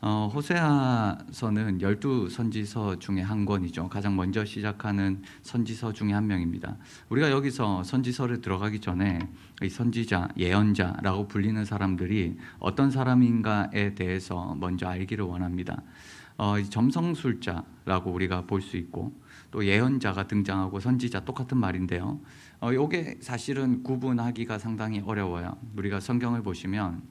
호세아서는 12선지서 중에 한 권이죠. 가장 먼저 시작하는 선지서 중에 한 명입니다. 우리가 여기서 선지서를 들어가기 전에 이 선지자, 예언자라고 불리는 사람들이 어떤 사람인가에 대해서 먼저 알기를 원합니다. 점성술자라고 우리가 볼 수 있고, 또 예언자가 등장하고 선지자 똑같은 말인데요. 이게 사실은 구분하기가 상당히 어려워요. 우리가 성경을 보시면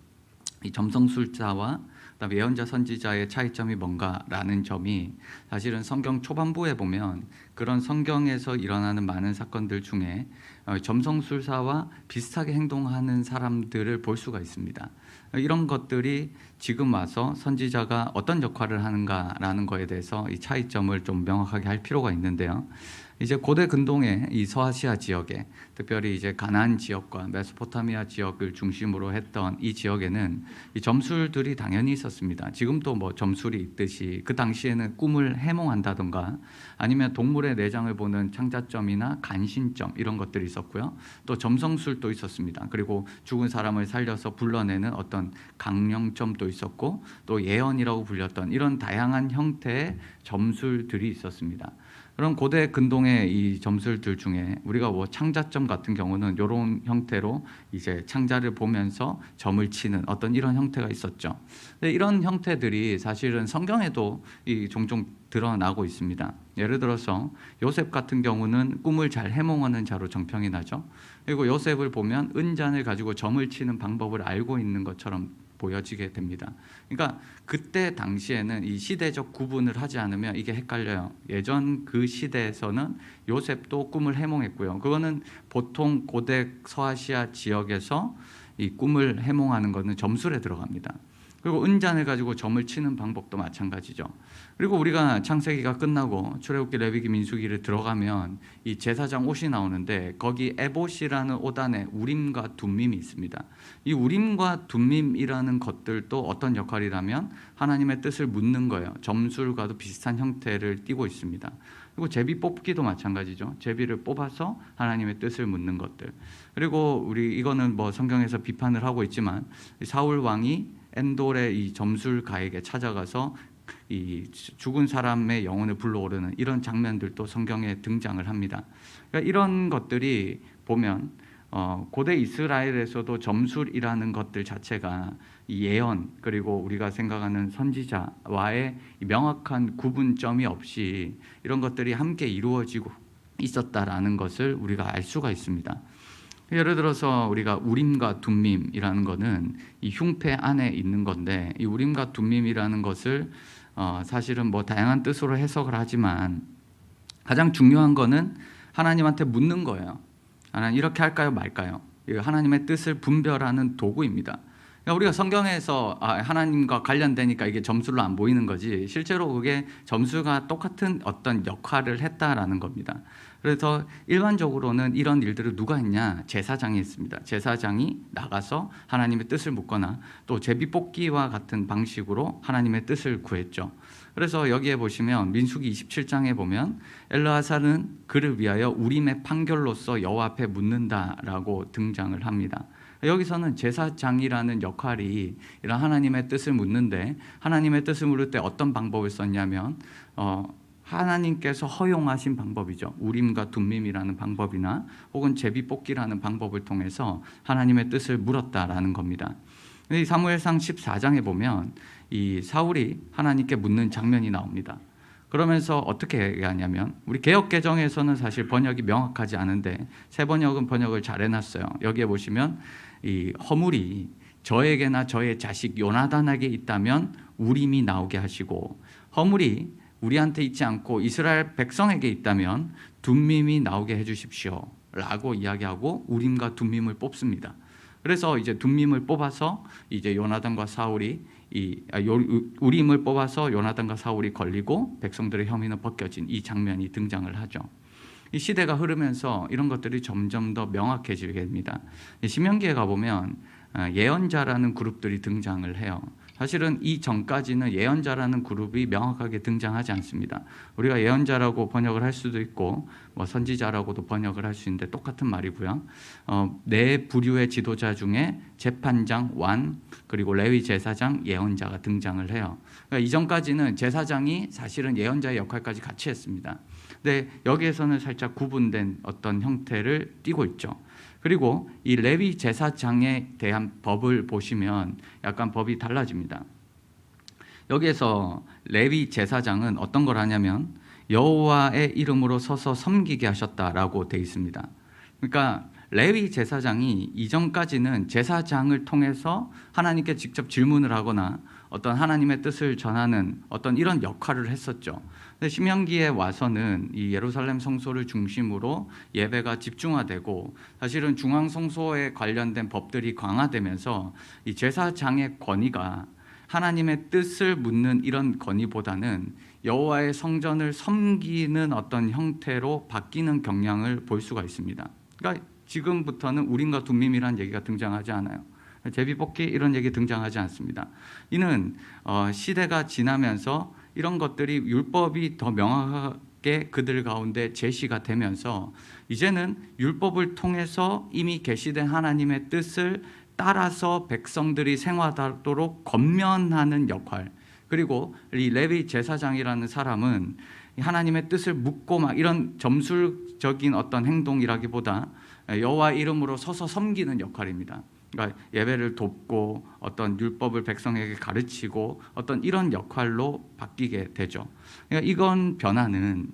이 점성술자와 그다음에 예언자 선지자의 차이점이 뭔가라는 점이 사실은 성경 초반부에 보면 그런 성경에서 일어나는 많은 사건들 중에 점성술사와 비슷하게 행동하는 사람들을 볼 수가 있습니다. 이런 것들이 지금 와서 선지자가 어떤 역할을 하는가라는 거에 대해서 이 차이점을 좀 명확하게 할 필요가 있는데요. 이제 고대 근동의 이 서아시아 지역에, 특별히 이제 가나안 지역과 메소포타미아 지역을 중심으로 했던 이 지역에는 이 점술들이 당연히 있었습니다. 지금도 뭐 점술이 있듯이 그 당시에는 꿈을 해몽한다던가 아니면 동물의 내장을 보는 창자점이나 간신점 이런 것들이 있었고요. 또 점성술도 있었습니다. 그리고 죽은 사람을 살려서 불러내는 어떤 강령점도 있었고, 또 예언이라고 불렸던 이런 다양한 형태의 점술들이 있었습니다. 그런 고대 근동의 이 점술들 중에 우리가 뭐 창자점 같은 경우는 이런 형태로 이제 창자를 보면서 점을 치는 어떤 이런 형태가 있었죠. 근데 이런 형태들이 사실은 성경에도 종종 드러나고 있습니다. 예를 들어서 요셉 같은 경우는 꿈을 잘 해몽하는 자로 정평이 나죠. 그리고 요셉을 보면 은잔을 가지고 점을 치는 방법을 알고 있는 것처럼 보여지게 됩니다. 그러니까 그때 당시에는 이 시대적 구분을 하지 않으면 이게 헷갈려요. 예전 그 시대에서는 요셉도 꿈을 해몽했고요. 그거는 보통 고대 서아시아 지역에서 이 꿈을 해몽하는 것은 점술에 들어갑니다. 그리고 은잔을 가지고 점을 치는 방법도 마찬가지죠. 그리고 우리가 창세기가 끝나고 출애굽기, 레위기, 민수기를 들어가면 이 제사장 옷이 나오는데 거기 에봇이라는 옷 안에 우림과 둠밈이 있습니다. 이 우림과 둠밈이라는 것들도 어떤 역할이라면 하나님의 뜻을 묻는 거예요. 점술과도 비슷한 형태를 띠고 있습니다. 그리고 제비 뽑기도 마찬가지죠. 제비를 뽑아서 하나님의 뜻을 묻는 것들. 그리고 우리 이거는 뭐 성경에서 비판을 하고 있지만 사울 왕이 엔돌의 이 점술가에게 찾아가서 이 죽은 사람의 영혼을 불러오르는 이런 장면들도 성경에 등장을 합니다. 그러니까 이런 것들이 보면 고대 이스라엘에서도 점술이라는 것들 자체가 이 예언, 그리고 우리가 생각하는 선지자와의 명확한 구분점이 없이 이런 것들이 함께 이루어지고 있었다라는 것을 우리가 알 수가 있습니다. 예를 들어서 우리가 우림과 둠밈이라는 것은 이 흉패 안에 있는 건데, 이 우림과 둠밈이라는 것을 사실은 뭐 다양한 뜻으로 해석을 하지만 가장 중요한 거는 하나님한테 묻는 거예요. 하나님 이렇게 할까요 말까요? 하나님의 뜻을 분별하는 도구입니다. 그러니까 우리가 성경에서 하나님과 관련되니까 이게 점술로 안 보이는 거지, 실제로 그게 점술과 똑같은 어떤 역할을 했다라는 겁니다. 그래서 일반적으로는 이런 일들을 누가 했냐? 제사장이 했습니다. 제사장이 나가서 하나님의 뜻을 묻거나 또 제비뽑기와 같은 방식으로 하나님의 뜻을 구했죠. 그래서 여기에 보시면 민수기 27장에 보면 엘르아살은 그를 위하여 우림의 판결로서 여호와 앞에 묻는다라고 등장을 합니다. 여기서는 제사장이라는 역할이 이런 하나님의 뜻을 묻는데, 하나님의 뜻을 물을 때 어떤 방법을 썼냐면 하나님께서 허용하신 방법이죠. 우림과 둠밈이라는 방법이나 혹은 제비뽑기라는 방법을 통해서 하나님의 뜻을 물었다라는 겁니다. 이 사무엘상 14장에 보면 이 사울이 하나님께 묻는 장면이 나옵니다. 그러면서 어떻게 얘기하냐면, 우리 개역개정에서는 사실 번역이 명확하지 않은데 새 번역은 번역을 잘 해놨어요. 여기에 보시면 이 허물이 저에게나 저의 자식 요나단에게 있다면 우림이 나오게 하시고, 허물이 우리한테 있지 않고 이스라엘 백성에게 있다면 둠밈이 나오게 해주십시오 라고 이야기하고 우림과 둠밈을 뽑습니다. 그래서 이제 둠밈을 뽑아서 이제 요나단과 사울이 우림을 뽑아서 요나단과 사울이 걸리고 백성들의 혐의는 벗겨진 이 장면이 등장을 하죠. 이 시대가 흐르면서 이런 것들이 점점 더 명확해지게 됩니다. 신명기에 가보면 예언자라는 그룹들이 등장을 해요. 사실은 이 전까지는 예언자라는 그룹이 명확하게 등장하지 않습니다. 우리가 예언자라고 번역을 할 수도 있고 뭐 선지자라고도 번역을 할 수 있는데 똑같은 말이고요. 네 부류의 지도자 중에 재판장, 왕, 그리고 레위 제사장, 예언자가 등장을 해요. 그러니까 이전까지는 제사장이 사실은 예언자의 역할까지 같이 했습니다. 근데 여기에서는 살짝 구분된 어떤 형태를 띠고 있죠. 그리고 이 레위 제사장에 대한 법을 보시면 약간 법이 달라집니다. 여기에서 레위 제사장은 어떤 걸 하냐면 여호와의 이름으로 서서 섬기게 하셨다라고 되어 있습니다. 그러니까 레위 제사장이 이전까지는 제사장을 통해서 하나님께 직접 질문을 하거나 어떤 하나님의 뜻을 전하는 어떤 이런 역할을 했었죠. 근데 신명기에 와서는 이 예루살렘 성소를 중심으로 예배가 집중화되고 사실은 중앙 성소에 관련된 법들이 강화되면서 이 제사장의 권위가 하나님의 뜻을 묻는 이런 권위보다는 여호와의 성전을 섬기는 어떤 형태로 바뀌는 경향을 볼 수가 있습니다. 그러니까 지금부터는 우림과 둠밈이라는 얘기가 등장하지 않아요. 제비뽑기 이런 얘기 등장하지 않습니다. 이는 시대가 지나면서 이런 것들이 율법이 더 명확하게 그들 가운데 제시가 되면서 이제는 율법을 통해서 이미 계시된 하나님의 뜻을 따라서 백성들이 생활하도록 권면하는 역할, 그리고 이 레위 제사장이라는 사람은 하나님의 뜻을 묻고 막 이런 점술적인 어떤 행동이라기보다 여호와 이름으로 서서 섬기는 역할입니다. 그러니까 예배를 돕고 어떤 율법을 백성에게 가르치고 어떤 이런 역할로 바뀌게 되죠. 그러니까 이건 변화는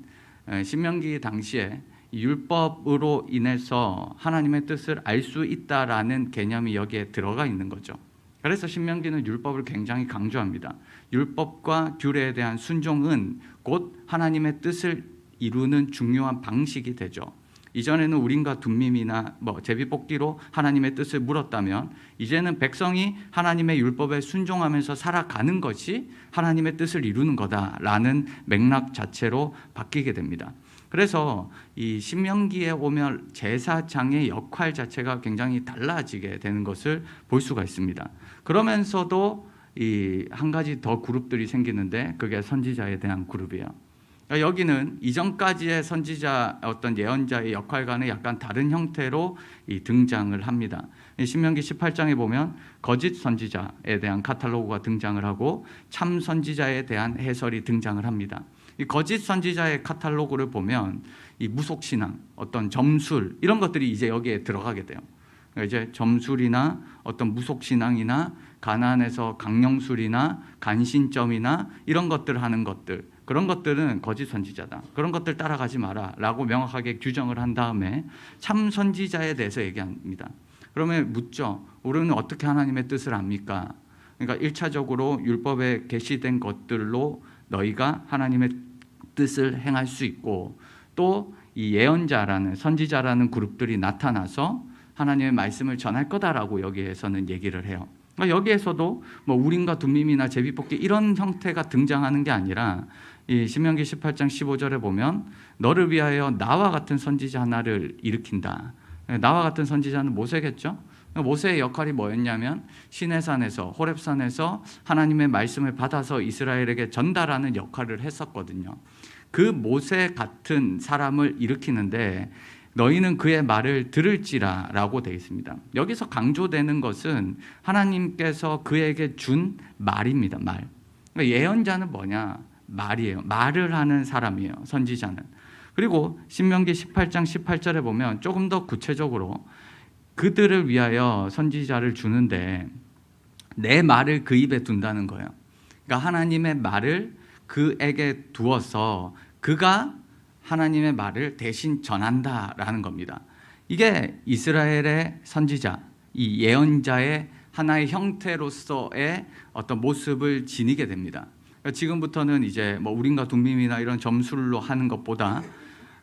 신명기 당시에 율법으로 인해서 하나님의 뜻을 알 수 있다라는 개념이 여기에 들어가 있는 거죠. 그래서 신명기는 율법을 굉장히 강조합니다. 율법과 규례에 대한 순종은 곧 하나님의 뜻을 이루는 중요한 방식이 되죠. 이전에는 우림과 둠밈이나 제비뽑기로 하나님의 뜻을 물었다면 이제는 백성이 하나님의 율법에 순종하면서 살아가는 것이 하나님의 뜻을 이루는 거다라는 맥락 자체로 바뀌게 됩니다. 그래서 이 신명기에 오면 제사장의 역할 자체가 굉장히 달라지게 되는 것을 볼 수가 있습니다. 그러면서도 이 한 가지 더 그룹들이 생기는데 그게 선지자에 대한 그룹이에요. 여기는 이전까지의 선지자 어떤 예언자의 역할과는 약간 다른 형태로 등장을 합니다. 신명기 18장에 보면 거짓 선지자에 대한 카탈로그가 등장을 하고 참 선지자에 대한 해설이 등장을 합니다. 이 거짓 선지자의 카탈로그를 보면 이 무속신앙, 어떤 점술 이런 것들이 이제 여기에 들어가게 돼요. 이제 점술이나 어떤 무속신앙이나 가나안에서 강령술이나 간신점이나 이런 것들 하는 것들, 그런 것들은 거짓 선지자다. 그런 것들 따라가지 마라 라고 명확하게 규정을 한 다음에 참 선지자에 대해서 얘기합니다. 그러면 묻죠. 우리는 어떻게 하나님의 뜻을 압니까? 그러니까 1차적으로 율법에 게시된 것들로 너희가 하나님의 뜻을 행할 수 있고 또 이 예언자라는 선지자라는 그룹들이 나타나서 하나님의 말씀을 전할 거다라고 여기에서는 얘기를 해요. 그러니까 여기에서도 우림과 둠밈이나 제비뽑기 이런 형태가 등장하는 게 아니라 이 신명기 18장 15절에 보면 너를 위하여 나와 같은 선지자 하나를 일으킨다. 나와 같은 선지자는 모세겠죠. 모세의 역할이 뭐였냐면 시내산에서 호렙산에서 하나님의 말씀을 받아서 이스라엘에게 전달하는 역할을 했었거든요. 그 모세 같은 사람을 일으키는데 너희는 그의 말을 들을지라 라고 되어 있습니다. 여기서 강조되는 것은 하나님께서 그에게 준 말입니다. 말. 그러니까 예언자는 뭐냐? 말이에요. 말을 하는 사람이에요. 선지자는. 그리고 신명기 18장 18절에 보면 조금 더 구체적으로 그들을 위하여 선지자를 주는데 내 말을 그 입에 둔다는 거예요. 그러니까 하나님의 말을 그에게 두어서 그가 하나님의 말을 대신 전한다라는 겁니다. 이게 이스라엘의 선지자, 이 예언자의 하나의 형태로서의 어떤 모습을 지니게 됩니다. 그러니까 지금부터는 이제 우림과 둠밈이나 이런 점술로 하는 것보다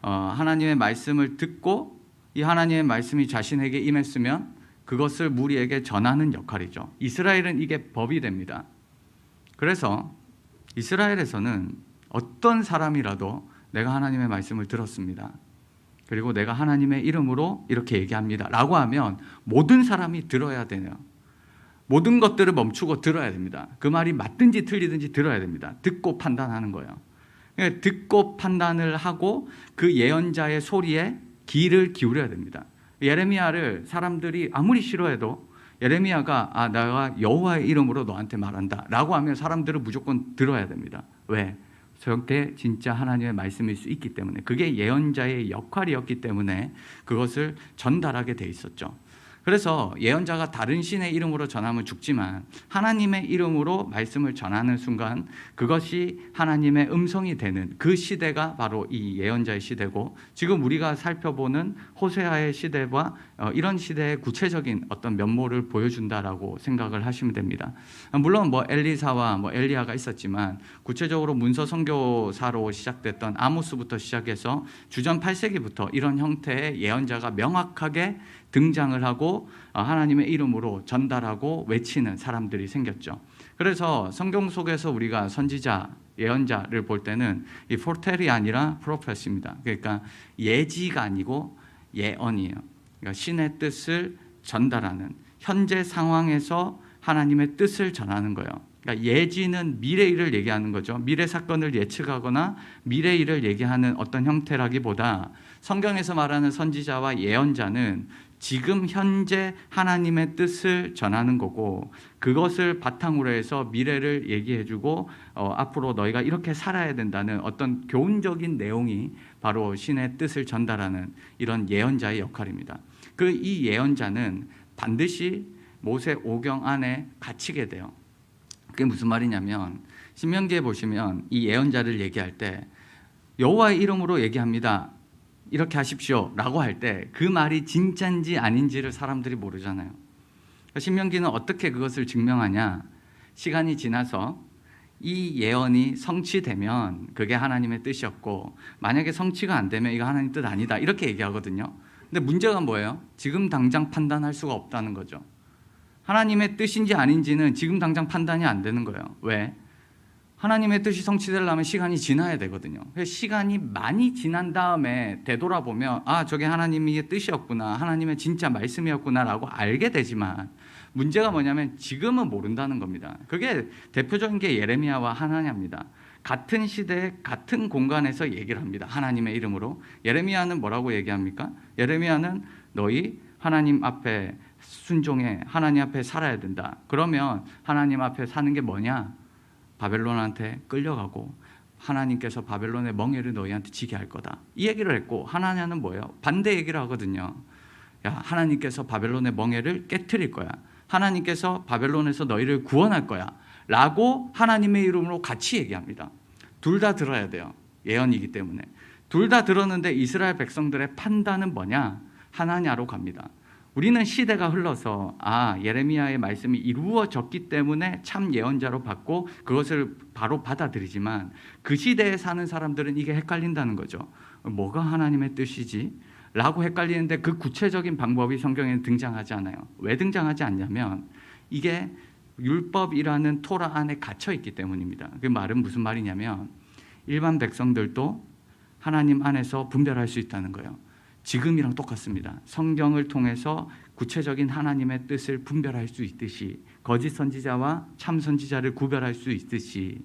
하나님의 말씀을 듣고 이 하나님의 말씀이 자신에게 임했으면 그것을 무리에게 전하는 역할이죠. 이스라엘은 이게 법이 됩니다. 그래서 이스라엘에서는 어떤 사람이라도 내가 하나님의 말씀을 들었습니다. 그리고 내가 하나님의 이름으로 이렇게 얘기합니다 라고 하면 모든 사람이 들어야 되네요. 모든 것들을 멈추고 들어야 됩니다. 그 말이 맞든지 틀리든지 들어야 됩니다. 듣고 판단하는 거예요. 듣고 판단을 하고 그 예언자의 소리에 귀를 기울여야 됩니다. 예레미야를 사람들이 아무리 싫어해도 예레미야가 내가 여호와의 이름으로 너한테 말한다 라고 하면 사람들은 무조건 들어야 됩니다. 왜? 저게 진짜 하나님의 말씀일 수 있기 때문에, 그게 예언자의 역할이었기 때문에 그것을 전달하게 돼 있었죠. 그래서 예언자가 다른 신의 이름으로 전하면 죽지만 하나님의 이름으로 말씀을 전하는 순간 그것이 하나님의 음성이 되는 그 시대가 바로 이 예언자의 시대고, 지금 우리가 살펴보는 호세아의 시대와 이런 시대의 구체적인 어떤 면모를 보여준다라고 생각을 하시면 됩니다. 물론 엘리사와 엘리야가 있었지만 구체적으로 문서 선교사로 시작됐던 아모스부터 시작해서 주전 8세기부터 이런 형태의 예언자가 명확하게 등장을 하고 하나님의 이름으로 전달하고 외치는 사람들이 생겼죠. 그래서 성경 속에서 우리가 선지자, 예언자를 볼 때는 이 포텔이 아니라 프로페시입니다. 그러니까 예지가 아니고 예언이에요. 그러니까 신의 뜻을 전달하는, 현재 상황에서 하나님의 뜻을 전하는 거예요. 그러니까 예지는 미래 일을 얘기하는 거죠. 미래 사건을 예측하거나 미래 일을 얘기하는 어떤 형태라기보다 성경에서 말하는 선지자와 예언자는 지금 현재 하나님의 뜻을 전하는 거고, 그것을 바탕으로 해서 미래를 얘기해주고 앞으로 너희가 이렇게 살아야 된다는 어떤 교훈적인 내용이 바로 신의 뜻을 전달하는 이런 예언자의 역할입니다. 이 예언자는 반드시 모세 오경 안에 갇히게 돼요. 그게 무슨 말이냐면 신명기에 보시면 이 예언자를 얘기할 때 여호와의 이름으로 얘기합니다, 이렇게 하십시오 라고 할 때 그 말이 진짜인지 아닌지를 사람들이 모르잖아요. 신명기는 어떻게 그것을 증명하냐? 시간이 지나서 이 예언이 성취되면 그게 하나님의 뜻이었고, 만약에 성취가 안 되면 이거 하나님 뜻 아니다 이렇게 얘기하거든요. 근데 문제가 뭐예요? 지금 당장 판단할 수가 없다는 거죠. 하나님의 뜻인지 아닌지는 지금 당장 판단이 안 되는 거예요. 왜? 하나님의 뜻이 성취되려면 시간이 지나야 되거든요. 시간이 많이 지난 다음에 되돌아보면 저게 하나님의 뜻이었구나, 하나님의 진짜 말씀이었구나 라고 알게 되지만, 문제가 뭐냐면 지금은 모른다는 겁니다. 그게 대표적인 게 예레미야와 하나냐입니다. 같은 시대에 같은 공간에서 얘기를 합니다. 하나님의 이름으로. 예레미야는 뭐라고 얘기합니까? 예레미야는 너희 하나님 앞에 순종해, 하나님 앞에 살아야 된다. 그러면 하나님 앞에 사는 게 뭐냐? 바벨론한테 끌려가고 하나님께서 바벨론의 멍에를 너희한테 지게 할 거다, 이 얘기를 했고, 하나냐는 뭐예요? 반대 얘기를 하거든요. 하나님께서 바벨론의 멍에를 깨트릴 거야, 하나님께서 바벨론에서 너희를 구원할 거야 라고 하나님의 이름으로 같이 얘기합니다. 둘 다 들어야 돼요. 예언이기 때문에. 둘 다 들었는데 이스라엘 백성들의 판단은 뭐냐? 하나냐로 갑니다. 우리는 시대가 흘러서 예레미야의 말씀이 이루어졌기 때문에 참 예언자로 받고 그것을 바로 받아들이지만, 그 시대에 사는 사람들은 이게 헷갈린다는 거죠. 뭐가 하나님의 뜻이지? 라고 헷갈리는데 그 구체적인 방법이 성경에 등장하지 않아요. 왜 등장하지 않냐면 이게 율법이라는 토라 안에 갇혀 있기 때문입니다. 그 말은 무슨 말이냐면 일반 백성들도 하나님 안에서 분별할 수 있다는 거예요. 지금이랑 똑같습니다. 성경을 통해서 구체적인 하나님의 뜻을 분별할 수 있듯이, 거짓 선지자와 참 선지자를 구별할 수 있듯이,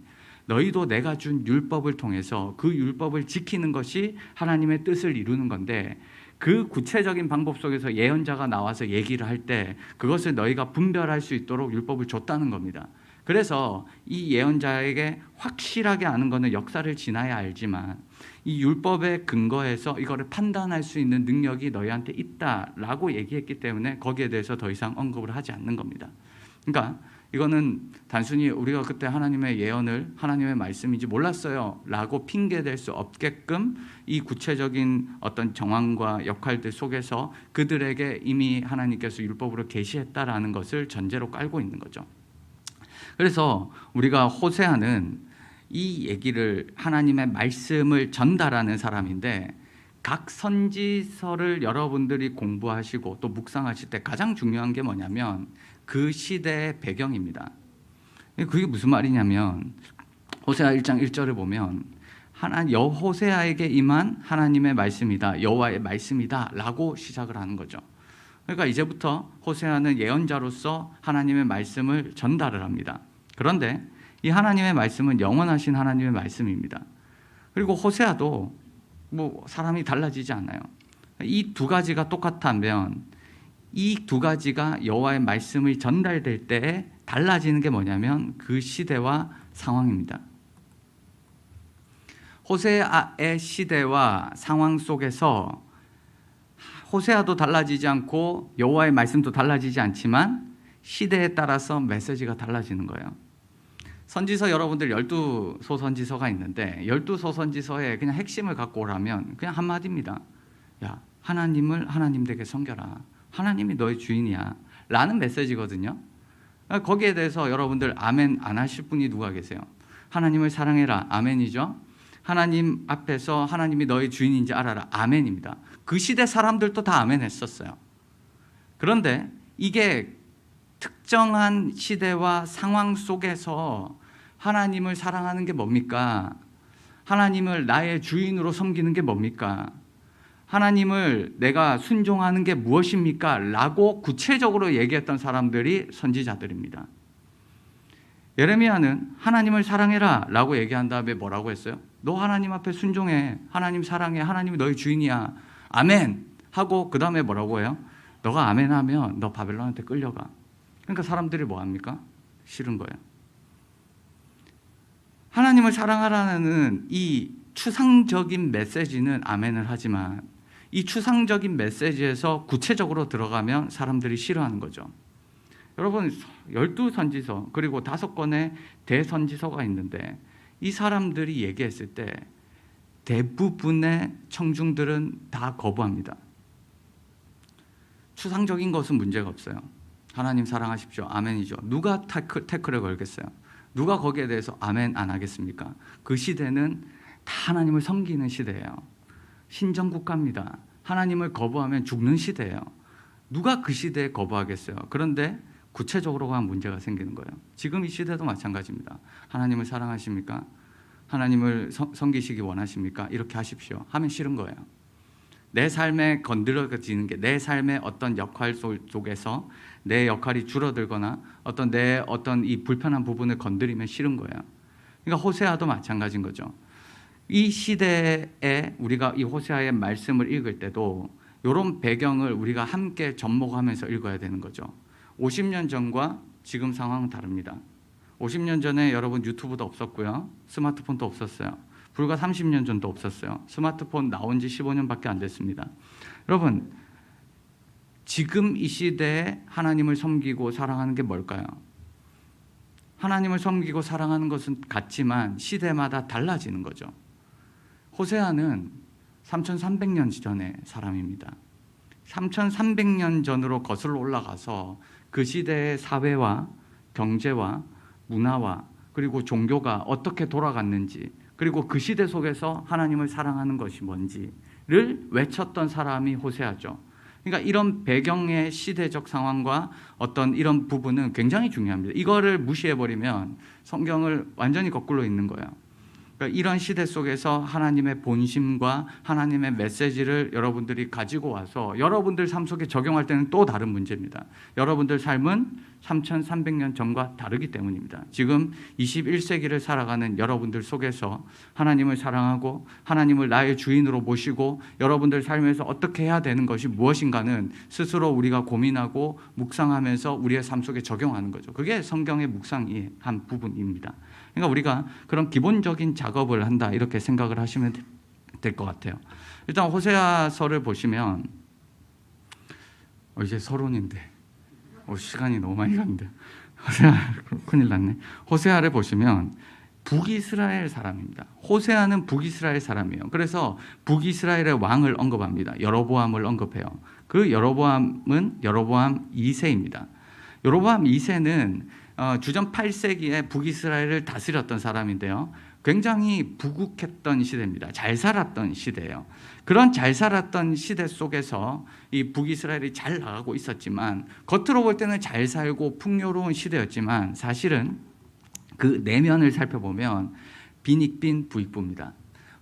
너희도 내가 준 율법을 통해서 그 율법을 지키는 것이 하나님의 뜻을 이루는 건데, 그 구체적인 방법 속에서 예언자가 나와서 얘기를 할 때 그것을 너희가 분별할 수 있도록 율법을 줬다는 겁니다. 그래서 이 예언자에게 확실하게 아는 것은 역사를 지나야 알지만, 이 율법의 근거에서 이거를 판단할 수 있는 능력이 너희한테 있다라고 얘기했기 때문에 거기에 대해서 더 이상 언급을 하지 않는 겁니다. 그러니까 이거는 단순히 우리가 그때 하나님의 예언을 하나님의 말씀인지 몰랐어요 라고 핑계댈 수 없게끔 이 구체적인 어떤 정황과 역할들 속에서 그들에게 이미 하나님께서 율법으로 계시했다라는 것을 전제로 깔고 있는 거죠. 그래서 우리가 호세아는 이 얘기를, 하나님의 말씀을 전달하는 사람인데, 각 선지서를 여러분들이 공부하시고 또 묵상하실 때 가장 중요한 게 뭐냐면 그 시대의 배경입니다. 그게 무슨 말이냐면 호세아 1장 1절을 보면 호세아에게 임한 하나님의 말씀이다, 여호와의 말씀이다 라고 시작을 하는 거죠. 그러니까 이제부터 호세아는 예언자로서 하나님의 말씀을 전달을 합니다. 그런데 이 하나님의 말씀은 영원하신 하나님의 말씀입니다. 그리고 호세아도 뭐 사람이 달라지지 않아요. 이 두 가지가 똑같다면 이 두 가지가 여호와의 말씀이 전달될 때에 달라지는 게 뭐냐면 그 시대와 상황입니다. 호세아의 시대와 상황 속에서 호세아도 달라지지 않고 여호와의 말씀도 달라지지 않지만 시대에 따라서 메시지가 달라지는 거예요. 선지서 여러분들 12소선지서가 있는데 12소선지서의 그냥 핵심을 갖고 오라면 그냥 한마디입니다. 야, 하나님을 하나님 되게 섬겨라. 하나님이 너의 주인이야. 라는 메시지거든요. 거기에 대해서 여러분들 아멘 안 하실 분이 누가 계세요? 하나님을 사랑해라. 아멘이죠. 하나님 앞에서 하나님이 너의 주인인지 알아라. 아멘입니다. 그 시대 사람들도 다 아멘 했었어요. 그런데 이게 특정한 시대와 상황 속에서 하나님을 사랑하는 게 뭡니까? 하나님을 나의 주인으로 섬기는 게 뭡니까? 하나님을 내가 순종하는 게 무엇입니까? 라고 구체적으로 얘기했던 사람들이 선지자들입니다. 예레미야는 하나님을 사랑해라 라고 얘기한 다음에 뭐라고 했어요? 너 하나님 앞에 순종해. 하나님 사랑해. 하나님이 너의 주인이야. 아멘 하고 그 다음에 뭐라고 해요? 너가 아멘 하면 너 바벨론한테 끌려가. 그러니까 사람들이 뭐 합니까? 싫은 거예요. 하나님을 사랑하라는 이 추상적인 메시지는 아멘을 하지만 이 추상적인 메시지에서 구체적으로 들어가면 사람들이 싫어하는 거죠. 여러분 12선지서 그리고 5권의 대선지서가 있는데 이 사람들이 얘기했을 때 대부분의 청중들은 다 거부합니다. 추상적인 것은 문제가 없어요. 하나님 사랑하십시오. 아멘이죠. 누가 태클을 걸겠어요? 누가 거기에 대해서 아멘 안 하겠습니까? 그 시대는 다 하나님을 섬기는 시대예요. 신정국가입니다. 하나님을 거부하면 죽는 시대예요. 누가 그 시대에 거부하겠어요? 그런데 구체적으로 가면 문제가 생기는 거예요. 지금 이 시대도 마찬가지입니다. 하나님을 사랑하십니까? 하나님을 섬기시기 원하십니까? 이렇게 하십시오. 하면 싫은 거예요. 내 삶에 건드려지는 게 내 삶의 어떤 역할 속에서 내 역할이 줄어들거나 어떤 이 불편한 부분을 건드리면 싫은 거예요. 그러니까 호세아도 마찬가지인 거죠. 이 시대에 우리가 이 호세아의 말씀을 읽을 때도 이런 배경을 우리가 함께 접목하면서 읽어야 되는 거죠. 50년 전과 지금 상황은 다릅니다. 50년 전에 여러분 유튜브도 없었고요. 스마트폰도 없었어요. 불과 30년 전도 없었어요. 스마트폰 나온 지 15년밖에 안 됐습니다. 여러분, 지금 이 시대에 하나님을 섬기고 사랑하는 게 뭘까요? 하나님을 섬기고 사랑하는 것은 같지만 시대마다 달라지는 거죠. 호세아는 3300년 전의 사람입니다. 3300년 전으로 거슬러 올라가서 그 시대의 사회와 경제와 문화와 그리고 종교가 어떻게 돌아갔는지 그리고 그 시대 속에서 하나님을 사랑하는 것이 뭔지를 외쳤던 사람이 호세아죠. 그러니까 이런 배경의 시대적 상황과 어떤 이런 부분은 굉장히 중요합니다. 이거를 무시해버리면 성경을 완전히 거꾸로 읽는 거예요. 그러니까 이런 시대 속에서 하나님의 본심과 하나님의 메시지를 여러분들이 가지고 와서 여러분들 삶 속에 적용할 때는 또 다른 문제입니다. 여러분들 삶은 3300년 전과 다르기 때문입니다. 지금 21세기를 살아가는 여러분들 속에서 하나님을 사랑하고 하나님을 나의 주인으로 모시고 여러분들 삶에서 어떻게 해야 되는 것이 무엇인가는 스스로 우리가 고민하고 묵상하면서 우리의 삶 속에 적용하는 거죠. 그게 성경의 묵상의 한 부분입니다. 그러니까 우리가 그런 기본적인 작업을 한다 이렇게 생각을 하시면 될 것 같아요. 일단 호세아서를 보시면 이제 서론인데 시간이 너무 많이 갔는데 큰일 났네. 호세아를 보시면 북이스라엘 사람입니다. 호세아는 북이스라엘 사람이에요. 그래서 북이스라엘의 왕을 언급합니다. 여로보암을 언급해요. 그 여로보암은 여로보암 2세입니다. 여로보암 2세는 주전 8세기에 북이스라엘을 다스렸던 사람인데요. 굉장히 부국했던 시대입니다. 잘 살았던 시대예요. 그런 잘 살았던 시대 속에서 이 북이스라엘이 잘 나가고 있었지만 겉으로 볼 때는 잘 살고 풍요로운 시대였지만 사실은 그 내면을 살펴보면 빈익빈 부익부입니다.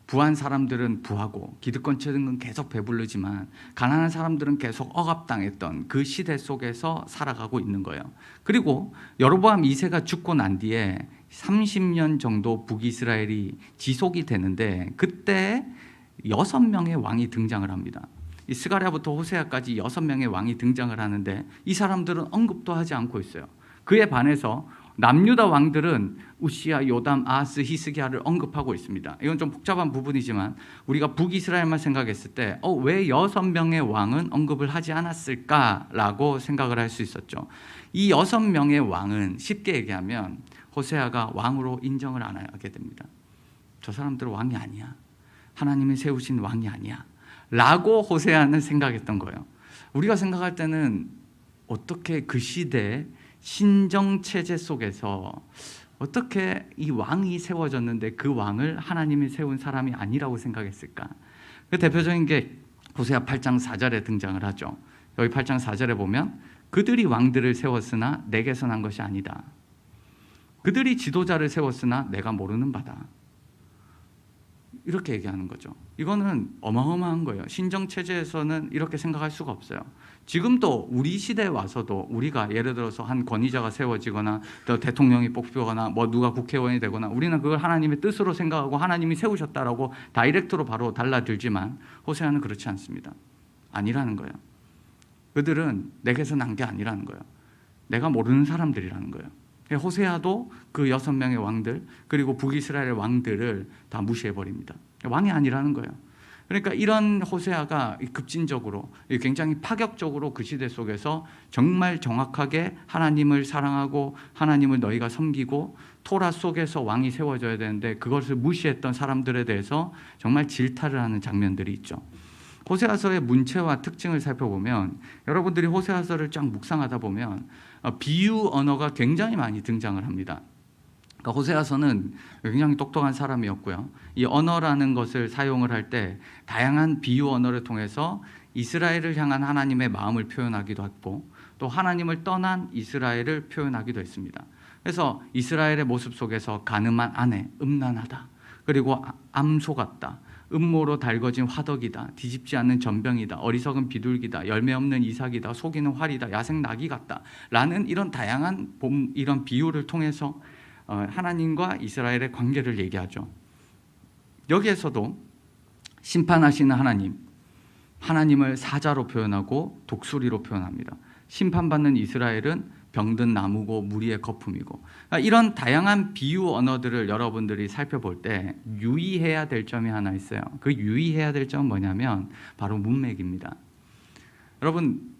부한 사람들은 부하고 기득권층은 계속 배부르지만 가난한 사람들은 계속 억압당했던 그 시대 속에서 살아가고 있는 거예요. 그리고 여로보암 2세가 죽고 난 뒤에 30년 정도 북이스라엘이 지속이 되는데 그때 6명의 왕이 등장을 합니다. 이 스가랴부터 호세아까지 6명의 왕이 등장을 하는데 이 사람들은 언급도 하지 않고 있어요. 그에 반해서 남유다 왕들은 우시야, 요담, 아하스, 히스기야를 언급하고 있습니다. 이건 좀 복잡한 부분이지만 우리가 북이스라엘만 생각했을 때 왜 6명의 왕은 언급을 하지 않았을까라고 생각을 할 수 있었죠. 이 6명의 왕은 쉽게 얘기하면 호세아가 왕으로 인정을 안 하게 됩니다. 저 사람들은 왕이 아니야. 하나님이 세우신 왕이 아니야. 라고 호세아는 생각했던 거예요. 우리가 생각할 때는 어떻게 그 시대에 신정체제 속에서 어떻게 이 왕이 세워졌는데 그 왕을 하나님이 세운 사람이 아니라고 생각했을까? 그 대표적인 게 호세아 8장 4절에 등장을 하죠. 여기 8장 4절에 보면 그들이 왕들을 세웠으나 내게서 난 것이 아니다. 그들이 지도자를 세웠으나 내가 모르는 바다. 이렇게 얘기하는 거죠. 이거는 어마어마한 거예요. 신정체제에서는 이렇게 생각할 수가 없어요. 지금도 우리 시대에 와서도 우리가 예를 들어서 한 권위자가 세워지거나 또 대통령이 뽑히거나 뭐 누가 국회의원이 되거나 우리는 그걸 하나님의 뜻으로 생각하고 하나님이 세우셨다라고 다이렉트로 바로 달라들지만 호세아는 그렇지 않습니다. 아니라는 거예요. 그들은 내게서 난 게 아니라는 거예요. 내가 모르는 사람들이라는 거예요. 호세아도 그 6명의 왕들 그리고 북이스라엘의 왕들을 다 무시해버립니다. 왕이 아니라는 거예요. 그러니까 이런 호세아가 급진적으로 굉장히 파격적으로 그 시대 속에서 정말 정확하게 하나님을 사랑하고 하나님을 너희가 섬기고 토라 속에서 왕이 세워져야 되는데 그것을 무시했던 사람들에 대해서 정말 질타를 하는 장면들이 있죠. 호세아서의 문체와 특징을 살펴보면 여러분들이 호세아서를 쫙 묵상하다 보면 비유 언어가 굉장히 많이 등장을 합니다. 그러니까 호세아서는 굉장히 똑똑한 사람이었고요. 이 언어라는 것을 사용을 할 때 다양한 비유 언어를 통해서 이스라엘을 향한 하나님의 마음을 표현하기도 했고 또 하나님을 떠난 이스라엘을 표현하기도 했습니다. 그래서 이스라엘의 모습 속에서 가늠한 아내, 음란하다. 그리고 암소 같다. 음모로 달궈진 화덕이다. 뒤집지 않는 전병이다. 어리석은 비둘기다. 열매 없는 이삭이다. 속이는 활이다. 야생 나귀 같다. 라는 이런 다양한 이런 비유를 통해서 하나님과 이스라엘의 관계를 얘기하죠. 여기에서도 심판하시는 하나님을 사자로 표현하고 독수리로 표현합니다. 심판받는 이스라엘은 병든 나무고 무리의 거품이고 이런 다양한 비유 언어들을 여러분들이 살펴볼 때 유의해야 될 점이 하나 있어요. 그 유의해야 될 점은 뭐냐면 바로 문맥입니다. 여러분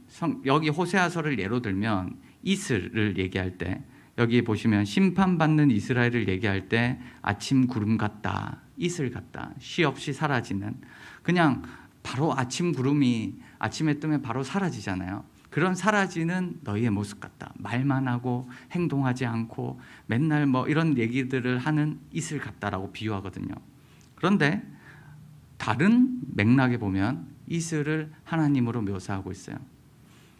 여기 호세아서를 예로 들면 이슬을 얘기할 때 여기 보시면 심판받는 이스라엘을 얘기할 때 아침 구름 같다, 이슬 같다, 시 없이 사라지는 그냥 바로 아침 구름이 아침에 뜨면 바로 사라지잖아요. 그런 사라지는 너희의 모습 같다. 말만 하고 행동하지 않고 맨날 뭐 이런 얘기들을 하는 이슬 같다라고 비유하거든요. 그런데 다른 맥락에 보면 이슬을 하나님으로 묘사하고 있어요.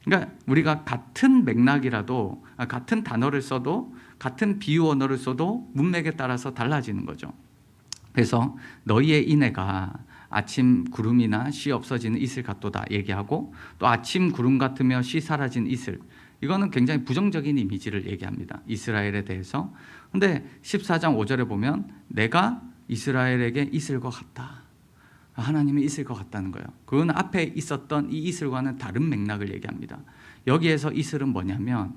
그러니까 우리가 같은 맥락이라도 같은 단어를 써도 같은 비유 언어를 써도 문맥에 따라서 달라지는 거죠. 그래서 너희의 인애가 아침 구름이나 시 없어지는 이슬 같도다 얘기하고 또 아침 구름 같으며 시 사라진 이슬 이거는 굉장히 부정적인 이미지를 얘기합니다. 이스라엘에 대해서. 근데 14장 5절에 보면 내가 이스라엘에게 이슬과 같다. 하나님이 있을 것 같다는 거예요. 그건 앞에 있었던 이 이슬과는 다른 맥락을 얘기합니다. 여기에서 이슬은 뭐냐면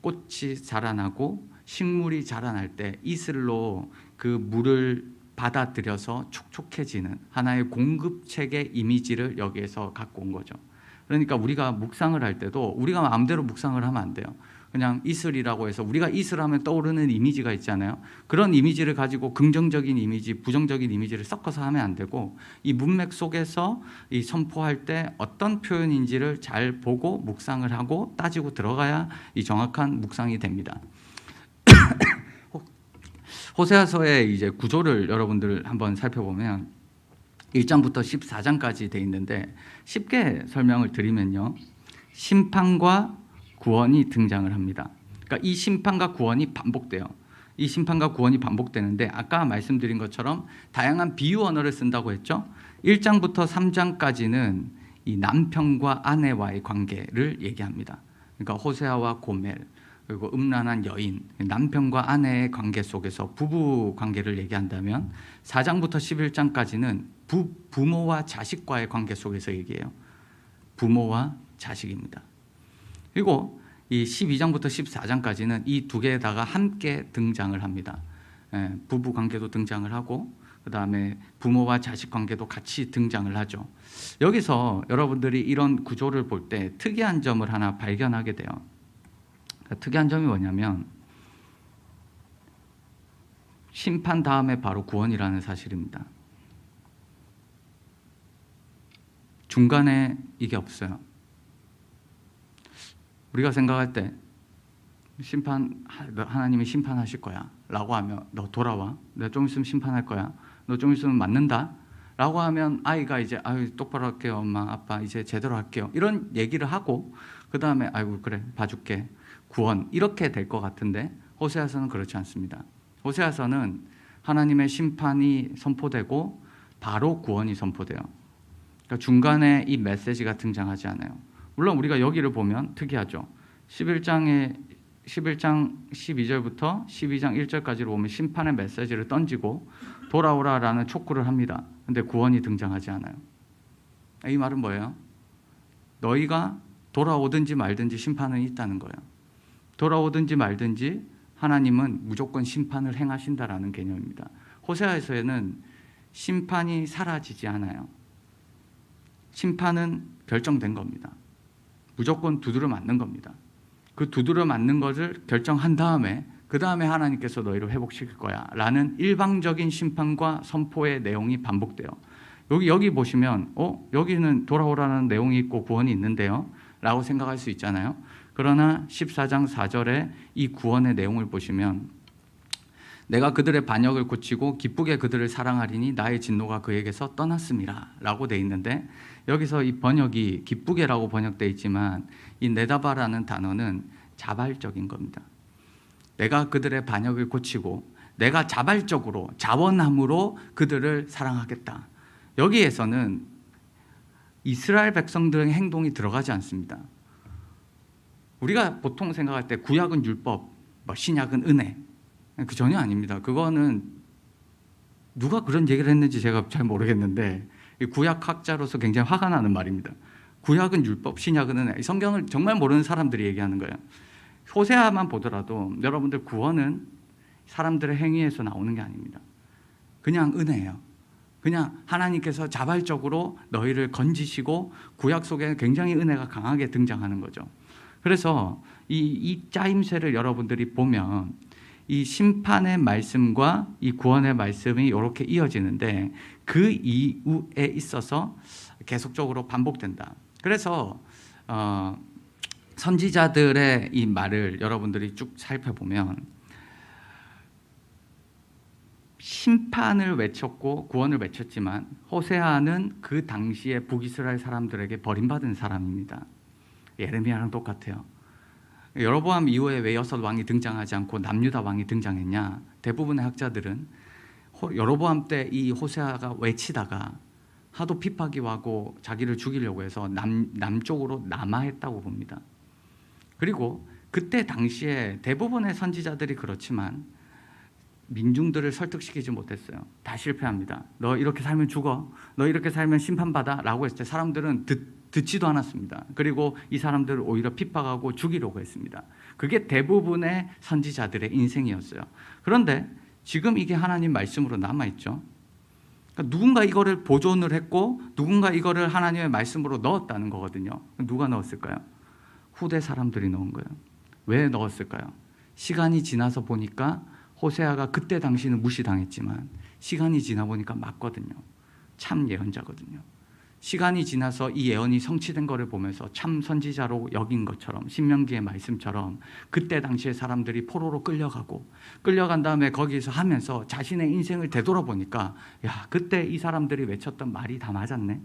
꽃이 자라나고 식물이 자라날 때 이슬로 그 물을 받아들여서 촉촉해지는 하나의 공급책의 이미지를 여기에서 갖고 온 거죠. 그러니까 우리가 묵상을 할 때도 우리가 마음대로 묵상을 하면 안 돼요. 그냥 이슬이라고 해서 우리가 이슬하면 떠오르는 이미지가 있잖아요. 그런 이미지를 가지고 긍정적인 이미지, 부정적인 이미지를 섞어서 하면 안 되고 이 문맥 속에서 이 선포할 때 어떤 표현인지를 잘 보고 묵상을 하고 따지고 들어가야 이 정확한 묵상이 됩니다. 호세아서의 이제 구조를 여러분들 한번 살펴보면 1장부터 14장까지 돼 있는데 쉽게 설명을 드리면요. 심판과 구원이 등장을 합니다. 그러니까 이 심판과 구원이 반복돼요. 이 심판과 구원이 반복되는데 아까 말씀드린 것처럼 다양한 비유 언어를 쓴다고 했죠. 1장부터 3장까지는 이 남편과 아내와의 관계를 얘기합니다. 그러니까 호세아와 고멜, 그리고 음란한 여인, 남편과 아내의 관계 속에서 부부 관계를 얘기한다면 4장부터 11장까지는 부모와 자식과의 관계 속에서 얘기해요. 부모와 자식입니다. 그리고 이 12장부터 14장까지는 이 두 개에다가 함께 등장을 합니다. 부부 관계도 등장을 하고 그 다음에 부모와 자식 관계도 같이 등장을 하죠. 여기서 여러분들이 이런 구조를 볼 때 특이한 점을 하나 발견하게 돼요. 특이한 점이 뭐냐면 심판 다음에 바로 구원이라는 사실입니다. 중간에 이게 없어요. 우리가 생각할 때 하나님이 심판하실 거야 라고 하면 너 돌아와, 내가 좀 있으면 심판할 거야, 너 좀 있으면 맞는다 라고 하면 아이가 이제 똑바로 할게요 엄마 아빠 이제 제대로 할게요 이런 얘기를 하고 그 다음에 아이고 그래 봐줄게 구원 이렇게 될 것 같은데 호세아서는 그렇지 않습니다. 호세아서는 하나님의 심판이 선포되고 바로 구원이 선포돼요. 그러니까 중간에 이 메시지가 등장하지 않아요. 물론 우리가 여기를 보면 특이하죠. 11장 12절부터 12장 1절까지를 보면 심판의 메시지를 던지고 돌아오라라는 촉구를 합니다. 근데 구원이 등장하지 않아요. 이 말은 뭐예요? 너희가 돌아오든지 말든지 심판은 있다는 거예요. 돌아오든지 말든지 하나님은 무조건 심판을 행하신다라는 개념입니다. 호세아에서는 심판이 사라지지 않아요. 심판은 결정된 겁니다. 무조건 두드려 맞는 겁니다. 그 두드려 맞는 것을 결정한 다음에 그 다음에 하나님께서 너희를 회복시킬 거야 라는 일방적인 심판과 선포의 내용이 반복돼요. 여기 보시면 여기는 돌아오라는 내용이 있고 구원이 있는데요 라고 생각할 수 있잖아요. 그러나 14장 4절에 이 구원의 내용을 보시면 내가 그들의 반역을 고치고 기쁘게 그들을 사랑하리니 나의 진노가 그에게서 떠났음이라 라고 돼 있는데 여기서 이 번역이 기쁘게라고 번역되어 있지만 이 네다바라는 단어는 자발적인 겁니다. 내가 그들의 반역을 고치고 내가 자발적으로 자원함으로 그들을 사랑하겠다. 여기에서는 이스라엘 백성들의 행동이 들어가지 않습니다. 우리가 보통 생각할 때 구약은 율법, 신약은 은혜 그 전혀 아닙니다. 그거는 누가 그런 얘기를 했는지 제가 잘 모르겠는데 구약학자로서 굉장히 화가 나는 말입니다. 구약은 율법, 신약은 은혜. 성경을 정말 모르는 사람들이 얘기하는 거예요. 호세아만 보더라도 여러분들 구원은 사람들의 행위에서 나오는 게 아닙니다. 그냥 은혜예요. 그냥 하나님께서 자발적으로 너희를 건지시고 구약 속에 굉장히 은혜가 강하게 등장하는 거죠. 그래서 이 짜임새를 여러분들이 보면 이 심판의 말씀과 이 구원의 말씀이 이렇게 이어지는데 그 이후에 있어서 계속적으로 반복된다. 그래서 선지자들의 이 말을 여러분들이 쭉 살펴보면 심판을 외쳤고 구원을 외쳤지만 호세아는 그 당시에 북이스라엘 사람들에게 버림받은 사람입니다. 예레미야랑 똑같아요. 여로보암 이후에 왜 6왕이 등장하지 않고 남유다 왕이 등장했냐? 대부분의 학자들은 여로보암 때 이 호세아가 외치다가 하도 핍박이 와고 자기를 죽이려고 해서 남쪽으로 남하했다고 봅니다. 그리고 그때 당시에 대부분의 선지자들이 그렇지만 민중들을 설득시키지 못했어요. 다 실패합니다. 너 이렇게 살면 죽어. 너 이렇게 살면 심판받아 라고 했을 때 사람들은 듣지도 않았습니다. 그리고 이 사람들을 오히려 핍박하고 죽이려고 했습니다. 그게 대부분의 선지자들의 인생이었어요. 그런데 지금 이게 하나님 말씀으로 남아있죠. 그러니까 누군가 이거를 보존을 했고 누군가 이거를 하나님의 말씀으로 넣었다는 거거든요. 누가 넣었을까요? 후대 사람들이 넣은 거예요. 왜 넣었을까요? 시간이 지나서 보니까 호세아가 그때 당시는 무시당했지만 시간이 지나 보니까 맞거든요. 참 예언자거든요. 시간이 지나서 이 예언이 성취된 것을 보면서 참 선지자로 여긴 것처럼 신명기의 말씀처럼 그때 당시에 사람들이 포로로 끌려간 다음에 거기서 하면서 자신의 인생을 되돌아보니까 야 그때 이 사람들이 외쳤던 말이 다 맞았네.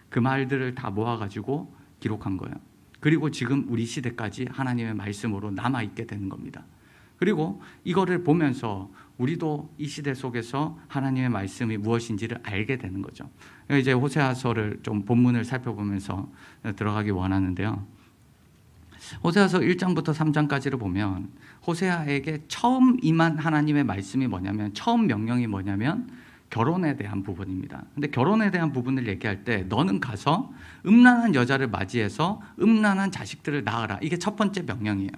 그 말들을 다 모아가지고 기록한 거예요. 그리고 지금 우리 시대까지 하나님의 말씀으로 남아있게 되는 겁니다. 그리고 이거를 보면서 우리도 이 시대 속에서 하나님의 말씀이 무엇인지를 알게 되는 거죠. 이제 호세아서를 좀 본문을 살펴보면서 들어가기 원하는데요. 호세아서 1장부터 3장까지를 보면 호세아에게 처음 임한 하나님의 말씀이 뭐냐면, 처음 명령이 뭐냐면 결혼에 대한 부분입니다. 근데 결혼에 대한 부분을 얘기할 때 너는 가서 음란한 여자를 맞이해서 음란한 자식들을 낳아라. 이게 첫 번째 명령이에요.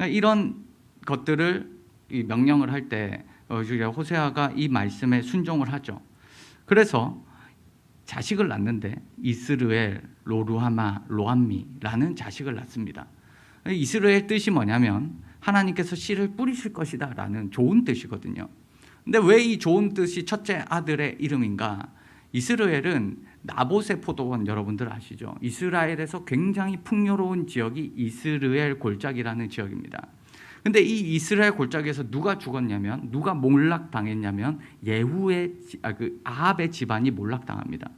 이런 것들을 명령을 할 때 호세아가 이 말씀에 순종을 하죠. 그래서 자식을 낳는데 이스르엘, 로루하마, 로암미라는 자식을 낳습니다. 이스르엘 뜻이 뭐냐면 하나님께서 씨를 뿌리실 것이다 라는 좋은 뜻이거든요. 근데 왜 이 좋은 뜻이 첫째 아들의 이름인가? 이스라엘은 나봇의 포도원, 여러분들 아시죠? 이스라엘에서 굉장히 풍요로운 지역이 이스라엘 골짜기라는 지역입니다. 근데 이 이스라엘 골짜기에서 누가 죽었냐면, 누가 몰락당했냐면 아합의 집안이 몰락당합니다.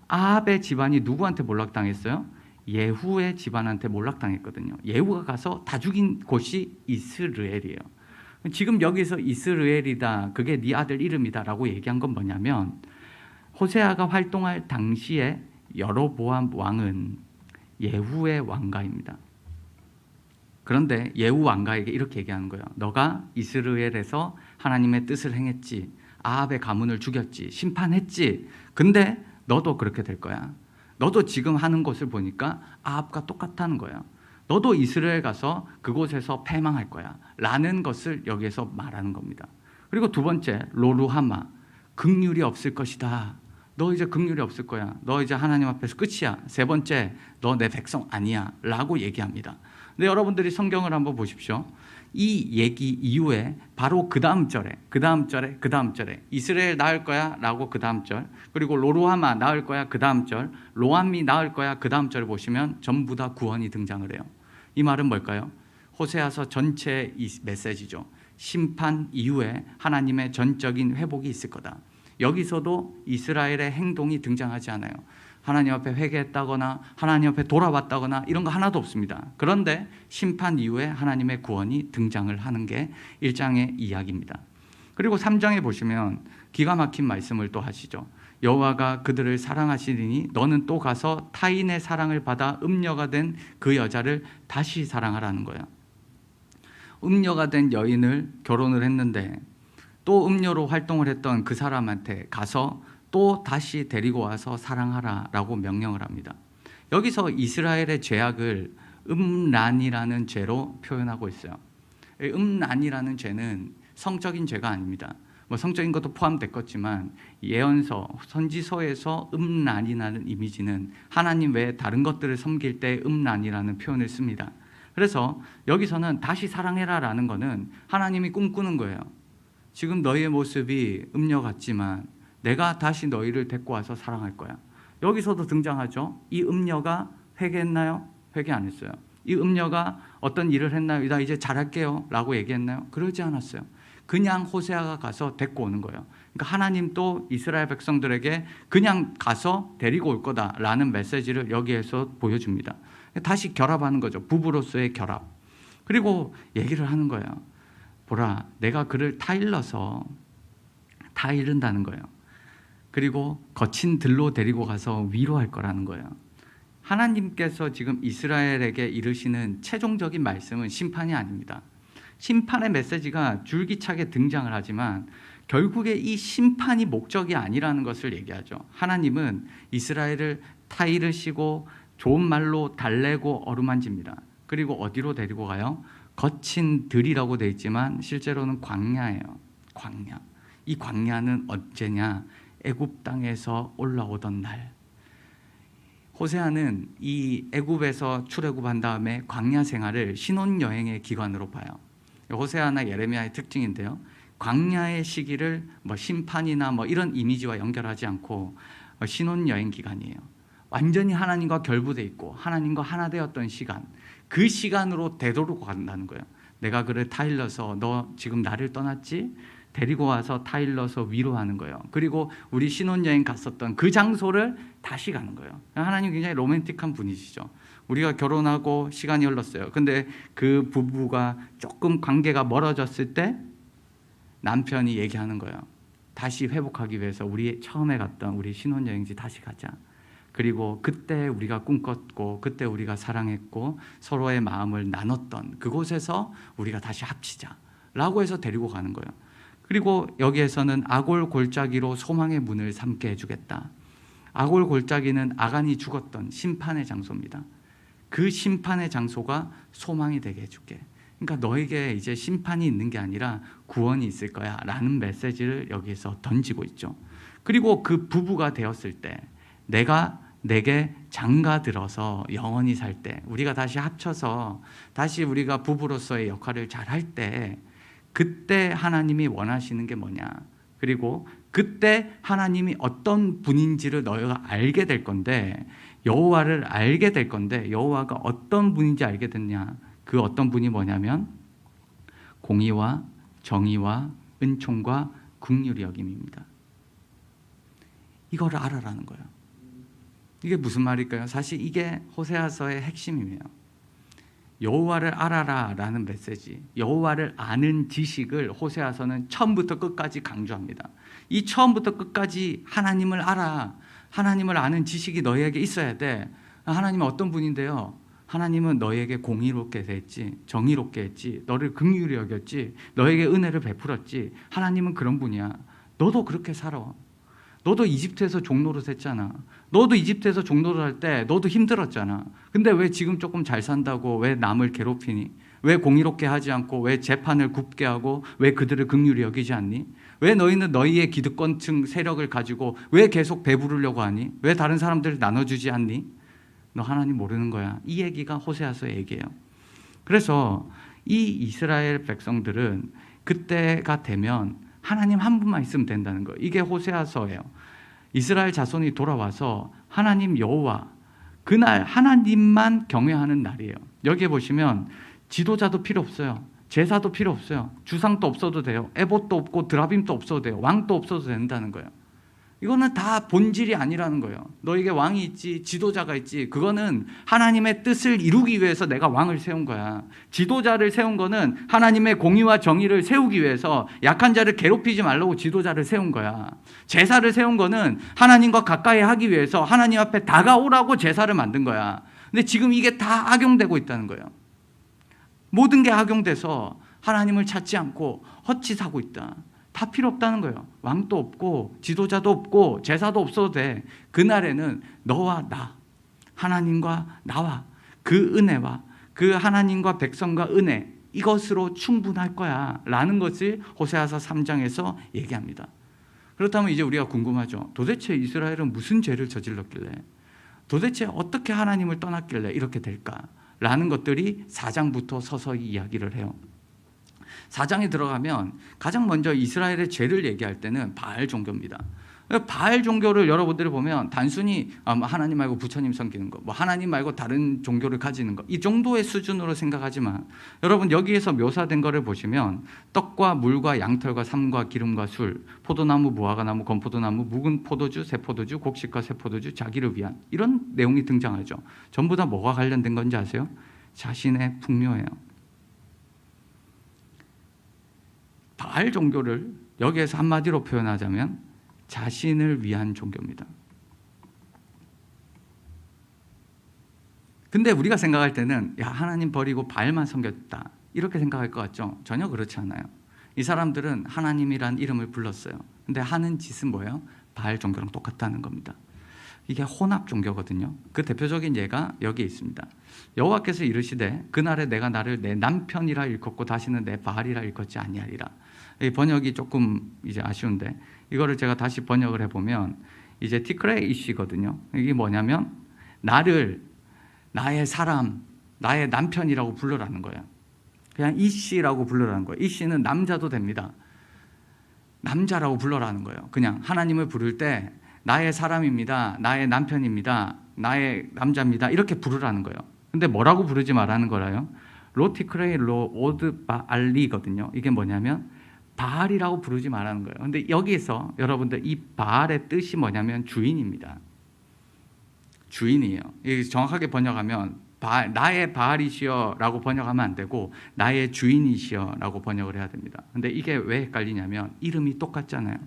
아합의 집안이 누구한테 몰락당했어요? 예후의 집안한테 몰락당했거든요. 예후가 가서 다 죽인 곳이 이스라엘이에요. 지금 여기서 이스라엘이다, 그게 네 아들 이름이다 라고 얘기한 건 뭐냐면, 호세아가 활동할 당시에 여로보암 왕은 예후의 왕가입니다. 그런데 예후 왕가에게 이렇게 얘기하는 거예요. 너가 이스라엘에서 하나님의 뜻을 행했지, 아합의 가문을 죽였지, 심판했지. 근데 너도 그렇게 될 거야. 너도 지금 하는 것을 보니까 아합과 똑같다는 거예요. 너도 이스라엘 가서 그곳에서 패망할 거야 라는 것을 여기에서 말하는 겁니다. 그리고 두 번째, 로루하마, 긍휼이 없을 것이다. 너 이제 긍휼이 없을 거야. 너 이제 하나님 앞에서 끝이야. 세 번째, 너 내 백성 아니야 라고 얘기합니다. 근데 여러분들이 성경을 한번 보십시오. 이 얘기 이후에 바로 그 다음 절에 이스라엘 낳을 거야 라고 그 다음 절, 그리고 로루하마 낳을 거야 그 다음 절, 로암미 낳을 거야 그 다음 절 보시면 전부 다 구원이 등장을 해요. 이 말은 뭘까요? 호세아서 전체의 이 메시지죠. 심판 이후에 하나님의 전적인 회복이 있을 거다. 여기서도 이스라엘의 행동이 등장하지 않아요. 하나님 앞에 회개했다거나 하나님 앞에 돌아왔다거나 이런 거 하나도 없습니다. 그런데 심판 이후에 하나님의 구원이 등장을 하는 게 1장의 이야기입니다. 그리고 3장에 보시면 기가 막힌 말씀을 또 하시죠. 여호와가 그들을 사랑하시리니 너는 또 가서 타인의 사랑을 받아 음녀가 된 그 여자를 다시 사랑하라는 거예요. 음녀가 된 여인을 결혼을 했는데 또 음녀로 활동을 했던 그 사람한테 가서 또 다시 데리고 와서 사랑하라 라고 명령을 합니다. 여기서 이스라엘의 죄악을 음란이라는 죄로 표현하고 있어요. 음란이라는 죄는 성적인 죄가 아닙니다. 뭐 성적인 것도 포함됐겠지만 예언서, 선지서에서 음란이라는 이미지는 하나님 외에 다른 것들을 섬길 때 음란이라는 표현을 씁니다. 그래서 여기서는 다시 사랑해라 라는 거는 하나님이 꿈꾸는 거예요. 지금 너희의 모습이 음녀 같지만 내가 다시 너희를 데리고 와서 사랑할 거야. 여기서도 등장하죠. 이 음녀가 회개했나요? 회개 안 했어요. 이 음녀가 어떤 일을 했나요? 나 이제 잘할게요 라고 얘기했나요? 그러지 않았어요. 그냥 호세아가 가서 데리고 오는 거예요. 그러니까 하나님도 이스라엘 백성들에게 그냥 가서 데리고 올 거다라는 메시지를 여기에서 보여줍니다. 다시 결합하는 거죠. 부부로서의 결합. 그리고 얘기를 하는 거예요. 보라, 내가 그를 타일러서 타이른다는 거예요. 그리고 거친 들로 데리고 가서 위로할 거라는 거예요. 하나님께서 지금 이스라엘에게 이르시는 최종적인 말씀은 심판이 아닙니다. 심판의 메시지가 줄기차게 등장을 하지만 결국에 이 심판이 목적이 아니라는 것을 얘기하죠. 하나님은 이스라엘을 타이르시고 좋은 말로 달래고 어루만집니다. 그리고 어디로 데리고 가요? 거친 들이라고 되어 있지만 실제로는 광야예요. 광야. 이 광야는 언제냐? 애굽 땅에서 올라오던 날. 호세아는 이 애굽에서 출애굽한 다음에 광야 생활을 신혼여행의 기관으로 봐요. 호세아나 예레미야의 특징인데요. 광야의 시기를 뭐 심판이나 뭐 이런 이미지와 연결하지 않고 신혼여행 기간이에요. 완전히 하나님과 결부돼 있고 하나님과 하나 되었던 시간, 그 시간으로 되도록 간다는 거예요. 내가 그를 타일러서 너 지금 나를 떠났지? 데리고 와서 타일러서 위로하는 거예요. 그리고 우리 신혼여행 갔었던 그 장소를 다시 가는 거예요. 하나님 굉장히 로맨틱한 분이시죠. 우리가 결혼하고 시간이 흘렀어요. 근데 그 부부가 조금 관계가 멀어졌을 때 남편이 얘기하는 거예요. 다시 회복하기 위해서 우리 처음에 갔던 우리 신혼여행지 다시 가자. 그리고 그때 우리가 꿈꿨고 그때 우리가 사랑했고 서로의 마음을 나눴던 그곳에서 우리가 다시 합치자 라고 해서 데리고 가는 거예요. 그리고 여기에서는 아골 골짜기로 소망의 문을 삼게 해주겠다. 아골 골짜기는 아간이 죽었던 심판의 장소입니다. 그 심판의 장소가 소망이 되게 해줄게. 그러니까 너에게 이제 심판이 있는 게 아니라 구원이 있을 거야 라는 메시지를 여기에서 던지고 있죠. 그리고 그 부부가 되었을 때 내가 내게 장가들어서 영원히 살 때 우리가 다시 합쳐서 다시 우리가 부부로서의 역할을 잘 할 때 그때 하나님이 원하시는 게 뭐냐, 그리고 그때 하나님이 어떤 분인지를 너희가 알게 될 건데, 여호와를 알게 될 건데 여호와가 어떤 분인지 알게 됐냐, 그 어떤 분이 뭐냐면 공의와 정의와 은총과 긍휼이 여김입니다. 이거를 알아라는 거예요. 이게 무슨 말일까요? 사실 이게 호세아서의 핵심이에요. 여호와를 알아라 라는 메시지, 여호와를 아는 지식을 호세아서는 처음부터 끝까지 강조합니다. 이 처음부터 끝까지 하나님을 알아, 하나님을 아는 지식이 너희에게 있어야 돼. 하나님은 어떤 분인데요? 하나님은 너희에게 공의롭게 했지, 정의롭게 했지, 너를 긍휼히 여겼지, 너에게 은혜를 베풀었지. 하나님은 그런 분이야. 너도 그렇게 살아. 너도 이집트에서 종노릇 했잖아. 너도 이집트에서 종노릇 할 때 너도 힘들었잖아. 근데 왜 지금 조금 잘 산다고 왜 남을 괴롭히니? 왜 공의롭게 하지 않고 왜 재판을 굽게 하고 왜 그들을 긍휼히 여기지 않니? 왜 너희는 너희의 기득권층 세력을 가지고 왜 계속 배부르려고 하니? 왜 다른 사람들을 나눠주지 않니? 너 하나님 모르는 거야. 이 얘기가 호세아서의 얘기예요. 그래서 이 이스라엘 백성들은 그때가 되면 하나님 한 분만 있으면 된다는 거예요. 이게 호세아서예요. 이스라엘 자손이 돌아와서 하나님 여호와, 그날 하나님만 경외하는 날이에요. 여기에 보시면 지도자도 필요 없어요. 제사도 필요 없어요. 주상도 없어도 돼요. 에봇도 없고 드라빔도 없어도 돼요. 왕도 없어도 된다는 거예요. 이거는 다 본질이 아니라는 거예요. 너에게 왕이 있지, 지도자가 있지, 그거는 하나님의 뜻을 이루기 위해서 내가 왕을 세운 거야. 지도자를 세운 거는 하나님의 공의와 정의를 세우기 위해서 약한 자를 괴롭히지 말라고 지도자를 세운 거야. 제사를 세운 거는 하나님과 가까이 하기 위해서 하나님 앞에 다가오라고 제사를 만든 거야. 근데 지금 이게 다 악용되고 있다는 거예요. 모든 게 악용돼서 하나님을 찾지 않고 헛짓하고 있다. 다 필요 없다는 거예요. 왕도 없고 지도자도 없고 제사도 없어도 돼. 그날에는 너와 나, 하나님과 나와 그 은혜와 그 하나님과 백성과 은혜, 이것으로 충분할 거야 라는 것을 호세아서 3장에서 얘기합니다. 그렇다면 이제 우리가 궁금하죠. 도대체 이스라엘은 무슨 죄를 저질렀길래, 도대체 어떻게 하나님을 떠났길래 이렇게 될까 라는 것들이 4장부터 서서히 이야기를 해요. 4장에 들어가면 가장 먼저 이스라엘의 죄를 얘기할 때는 바알 종교입니다. 바알 종교를 여러분들이 보면 단순히 하나님 말고 부처님 섬기는 거, 뭐 하나님 말고 다른 종교를 가지는 거, 이 정도의 수준으로 생각하지만 여러분 여기에서 묘사된 거를 보시면 떡과 물과 양털과 삶과 기름과 술, 포도나무, 무화과나무, 건포도나무, 묵은 포도주, 새포도주, 곡식과 새포도주, 자기를 위한, 이런 내용이 등장하죠. 전부 다 뭐가 관련된 건지 아세요? 자신의 풍요예요. 바알 종교를 여기에서 한마디로 표현하자면 자신을 위한 종교입니다. 근데 우리가 생각할 때는 야, 하나님 버리고 바알만 섬겼다 이렇게 생각할 것 같죠? 전혀 그렇지 않아요. 이 사람들은 하나님이란 이름을 불렀어요. 근데 하는 짓은 뭐예요? 바알 종교랑 똑같다는 겁니다. 이게 혼합 종교거든요. 그 대표적인 예가 여기에 있습니다. 여호와께서 이르시되 그날에 내가 나를 내 남편이라 일컫고 다시는 내 바알이라 일컫지 아니하리라. 이 번역이 조금 이제 아쉬운데 이거를 제가 다시 번역을 해보면 이제 티크레 이시거든요. 이게 뭐냐면 나를 나의 사람, 나의 남편이라고 부르라는 거예요. 그냥 이씨라고 부르라는 거예요. 이씨는 남자도 됩니다. 남자라고 불러라는 거예요. 그냥 하나님을 부를 때 나의 사람입니다, 나의 남편입니다, 나의 남자입니다 이렇게 부르라는 거예요. 근데 뭐라고 부르지 말라는 거라요? 로티크레이 로 오드 바알리거든요. 이게 뭐냐면 바알이라고 부르지 말라는 거예요. 근데 여기서 여러분들 이 바알의 뜻이 뭐냐면 주인입니다. 주인이에요. 정확하게 번역하면 나의 바알이시여라고 번역하면 안 되고 나의 주인이시여라고 번역을 해야 됩니다. 근데 이게 왜 헷갈리냐면 이름이 똑같잖아요.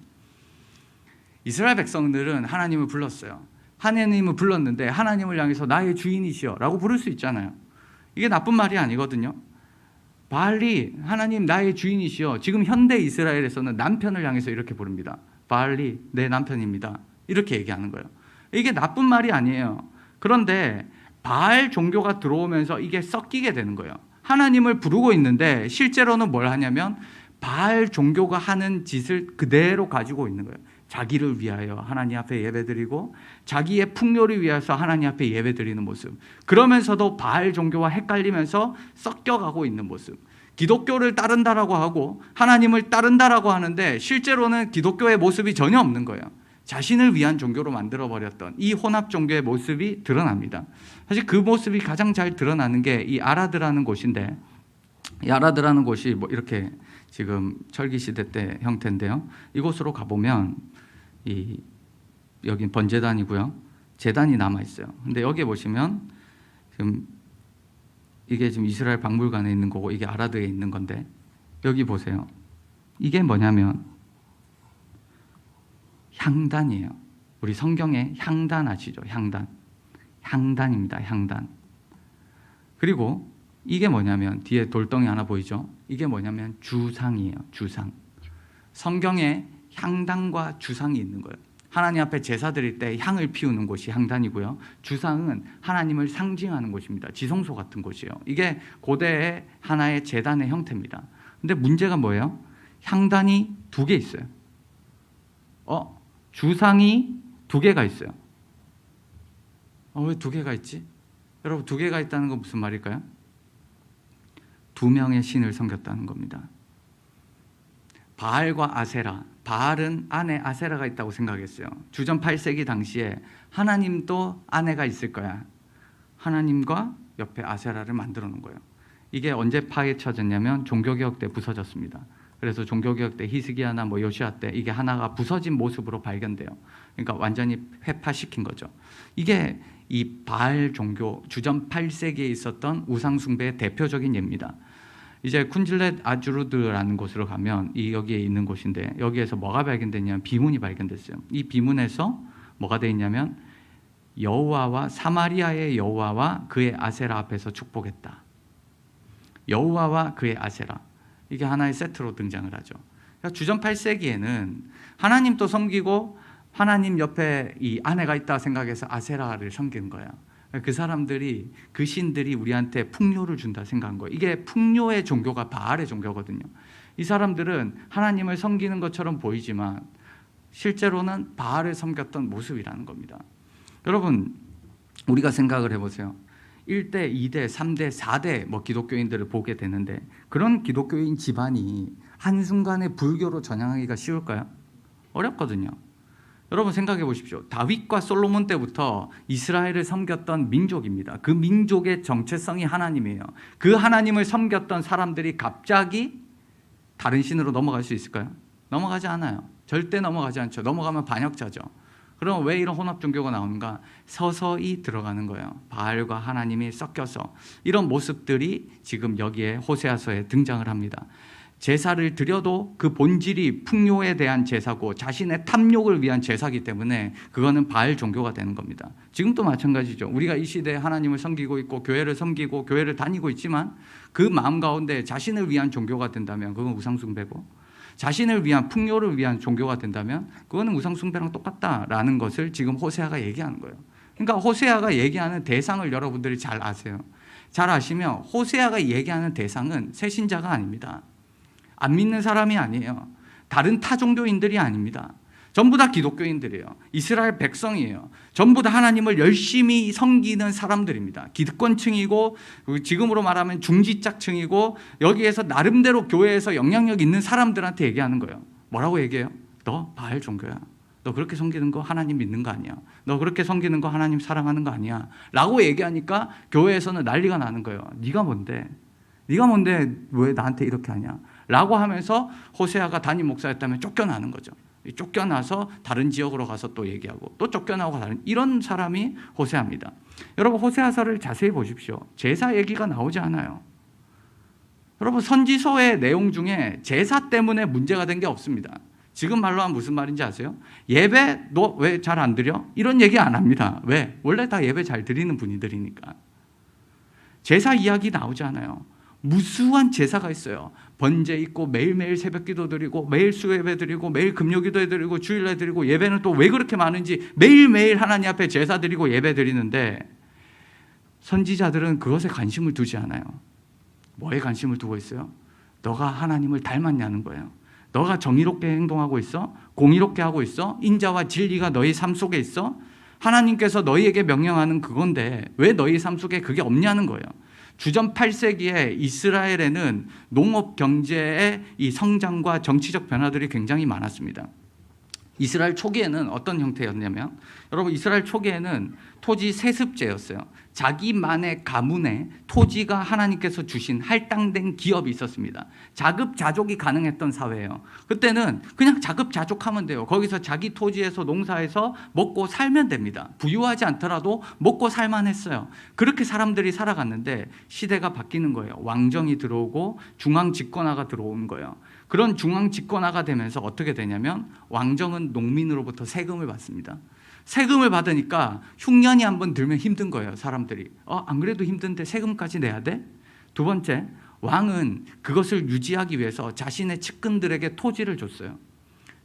이스라엘 백성들은 하나님을 불렀어요. 하나님을 불렀는데 하나님을 향해서 나의 주인이시여라고 부를 수 있잖아요. 이게 나쁜 말이 아니거든요. 바알이 하나님 나의 주인이시여. 지금 현대 이스라엘에서는 남편을 향해서 이렇게 부릅니다. 바알이 내 남편입니다. 이렇게 얘기하는 거예요. 이게 나쁜 말이 아니에요. 그런데 바알 종교가 들어오면서 이게 섞이게 되는 거예요. 하나님을 부르고 있는데 실제로는 뭘 하냐면 바알 종교가 하는 짓을 그대로 가지고 있는 거예요. 자기를 위하여 하나님 앞에 예배드리고 자기의 풍요를 위해서 하나님 앞에 예배드리는 모습. 그러면서도 바알 종교와 헷갈리면서 섞여가고 있는 모습. 기독교를 따른다라고 하고 하나님을 따른다라고 하는데 실제로는 기독교의 모습이 전혀 없는 거예요. 자신을 위한 종교로 만들어버렸던 이 혼합 종교의 모습이 드러납니다. 사실 그 모습이 가장 잘 드러나는 게 이 아라드라는 곳인데, 이 아라드라는 곳이 뭐 이렇게 지금 철기 시대 때 형태인데요. 이곳으로 가보면 여긴 번제단이고요. 제단이 남아 있어요. 근데 여기 보시면 지금 이게 지금 이스라엘 박물관에 있는 거고 이게 아라드에 있는 건데 여기 보세요. 이게 뭐냐면 향단이에요. 우리 성경에 향단 아시죠? 향단입니다. 향단. 그리고 이게 뭐냐면 뒤에 돌덩이 하나 보이죠? 이게 뭐냐면 주상이에요. 주상. 성경에 향단과 주상이 있는 거예요. 하나님 앞에 제사 드릴 때 향을 피우는 곳이 향단이고요. 주상은 하나님을 상징하는 곳입니다. 지성소 같은 곳이에요. 이게 고대의 하나의 제단의 형태입니다. 근데 문제가 뭐예요? 향단이 2개 있어요. 주상이 2개가 있어요. 왜 2개가 있지? 여러분 2개가 있다는 건 무슨 말일까요? 2명의 신을 섬겼다는 겁니다. 바알과 아세라. 바알은 아내 아세라가 있다고 생각했어요. 주전 8세기 당시에 하나님도 아내가 있을 거야. 하나님과 옆에 아세라를 만들어 놓은 거예요. 이게 언제 파헤쳐졌냐면 종교개혁 때 부서졌습니다. 그래서 종교개혁 때 히스기야나 요시야 때 이게 하나가 부서진 모습으로 발견돼요. 그러니까 완전히 회파시킨 거죠. 이게 이 바알 종교 주전 8세기에 있었던 우상숭배의 대표적인 예입니다. 이제 쿤질렛 아주르드라는 곳으로 가면 여기에 있는 곳인데 여기에서 뭐가 발견됐냐면 비문이 발견됐어요. 이 비문에서 뭐가 되어 있냐면 여호와와 사마리아의 여호와와 그의 아세라 앞에서 축복했다. 여호와와 그의 아세라. 이게 하나의 세트로 등장을 하죠. 그러니까 주전 8세기에는 하나님도 섬기고 하나님 옆에 이 아내가 있다 생각해서 아세라를 섬기는 거예요. 그 사람들이 그 신들이 우리한테 풍요를 준다 생각한 거예요. 이게 풍요의 종교가 바알의 종교거든요. 이 사람들은 하나님을 섬기는 것처럼 보이지만 실제로는 바알을 섬겼던 모습이라는 겁니다. 여러분 우리가 생각을 해보세요. 1대, 2대, 3대, 4대 기독교인들을 보게 되는데 그런 기독교인 집안이 한순간에 불교로 전향하기가 쉬울까요? 어렵거든요. 여러분 생각해 보십시오. 다윗과 솔로몬 때부터 이스라엘을 섬겼던 민족입니다. 그 민족의 정체성이 하나님이에요. 그 하나님을 섬겼던 사람들이 갑자기 다른 신으로 넘어갈 수 있을까요? 넘어가지 않아요. 절대 넘어가지 않죠. 넘어가면 반역자죠. 그럼 왜 이런 혼합 종교가 나오는가? 서서히 들어가는 거예요. 바알과 하나님이 섞여서 이런 모습들이 지금 여기에 호세아서에 등장을 합니다. 제사를 드려도 그 본질이 풍요에 대한 제사고 자신의 탐욕을 위한 제사이기 때문에 그거는 바알 종교가 되는 겁니다. 지금도 마찬가지죠. 우리가 이 시대에 하나님을 섬기고 있고 교회를 섬기고 교회를 다니고 있지만 그 마음 가운데 자신을 위한 종교가 된다면 그건 우상숭배고 자신을 위한 풍요를 위한 종교가 된다면 그거는 우상숭배랑 똑같다라는 것을 지금 호세아가 얘기하는 거예요. 그러니까 호세아가 얘기하는 대상을 여러분들이 잘 아세요. 잘 아시면 호세아가 얘기하는 대상은 새신자가 아닙니다. 안 믿는 사람이 아니에요. 다른 타종교인들이 아닙니다. 전부 다 기독교인들이에요. 이스라엘 백성이에요. 전부 다 하나님을 열심히 섬기는 사람들입니다. 기득권층이고 지금으로 말하면 중지짝층이고 여기에서 나름대로 교회에서 영향력 있는 사람들한테 얘기하는 거예요. 뭐라고 얘기해요? 너 바알 종교야. 너 그렇게 섬기는 거 하나님 믿는 거 아니야. 너 그렇게 섬기는 거 하나님 사랑하는 거 아니야. 라고 얘기하니까 교회에서는 난리가 나는 거예요. 네가 뭔데? 네가 뭔데 왜 나한테 이렇게 하냐? 라고 하면서 호세아가 담임 목사였다면 쫓겨나는 거죠. 쫓겨나서 다른 지역으로 가서 또 얘기하고 또 쫓겨나고 다른 이런 사람이 호세아입니다. 여러분 호세아서를 자세히 보십시오. 제사 얘기가 나오지 않아요. 여러분 선지서의 내용 중에 제사 때문에 문제가 된 게 없습니다. 지금 말로 하면 무슨 말인지 아세요? 예배 너 왜 잘 안 드려? 이런 얘기 안 합니다. 왜? 원래 다 예배 잘 드리는 분들이니까. 제사 이야기 나오지 않아요. 무수한 제사가 있어요. 번제 있고 매일매일 새벽기도 드리고 매일 수요예배 드리고 매일 금요기도 드리고 주일날 드리고 예배는 또 왜 그렇게 많은지 매일매일 하나님 앞에 제사 드리고 예배 드리는데 선지자들은 그것에 관심을 두지 않아요. 뭐에 관심을 두고 있어요? 너가 하나님을 닮았냐는 거예요. 너가 정의롭게 행동하고 있어? 공의롭게 하고 있어? 인자와 진리가 너희 삶 속에 있어? 하나님께서 너희에게 명령하는 그건데 왜 너희 삶 속에 그게 없냐는 거예요. 주전 8세기에 이스라엘에는 농업 경제의 이 성장과 정치적 변화들이 굉장히 많았습니다. 이스라엘 초기에는 어떤 형태였냐면 여러분 이스라엘 초기에는 토지 세습제였어요. 자기만의 가문에 토지가 하나님께서 주신 할당된 기업이 있었습니다. 자급자족이 가능했던 사회예요. 그때는 그냥 자급자족하면 돼요. 거기서 자기 토지에서 농사해서 먹고 살면 됩니다. 부유하지 않더라도 먹고 살만 했어요. 그렇게 사람들이 살아갔는데 시대가 바뀌는 거예요. 왕정이 들어오고 중앙집권화가 들어오는 거예요. 그런 중앙집권화가 되면서 어떻게 되냐면 왕정은 농민으로부터 세금을 받습니다. 세금을 받으니까 흉년이 한번 들면 힘든 거예요. 사람들이 안 그래도 힘든데 세금까지 내야 돼? 두 번째, 왕은 그것을 유지하기 위해서 자신의 측근들에게 토지를 줬어요.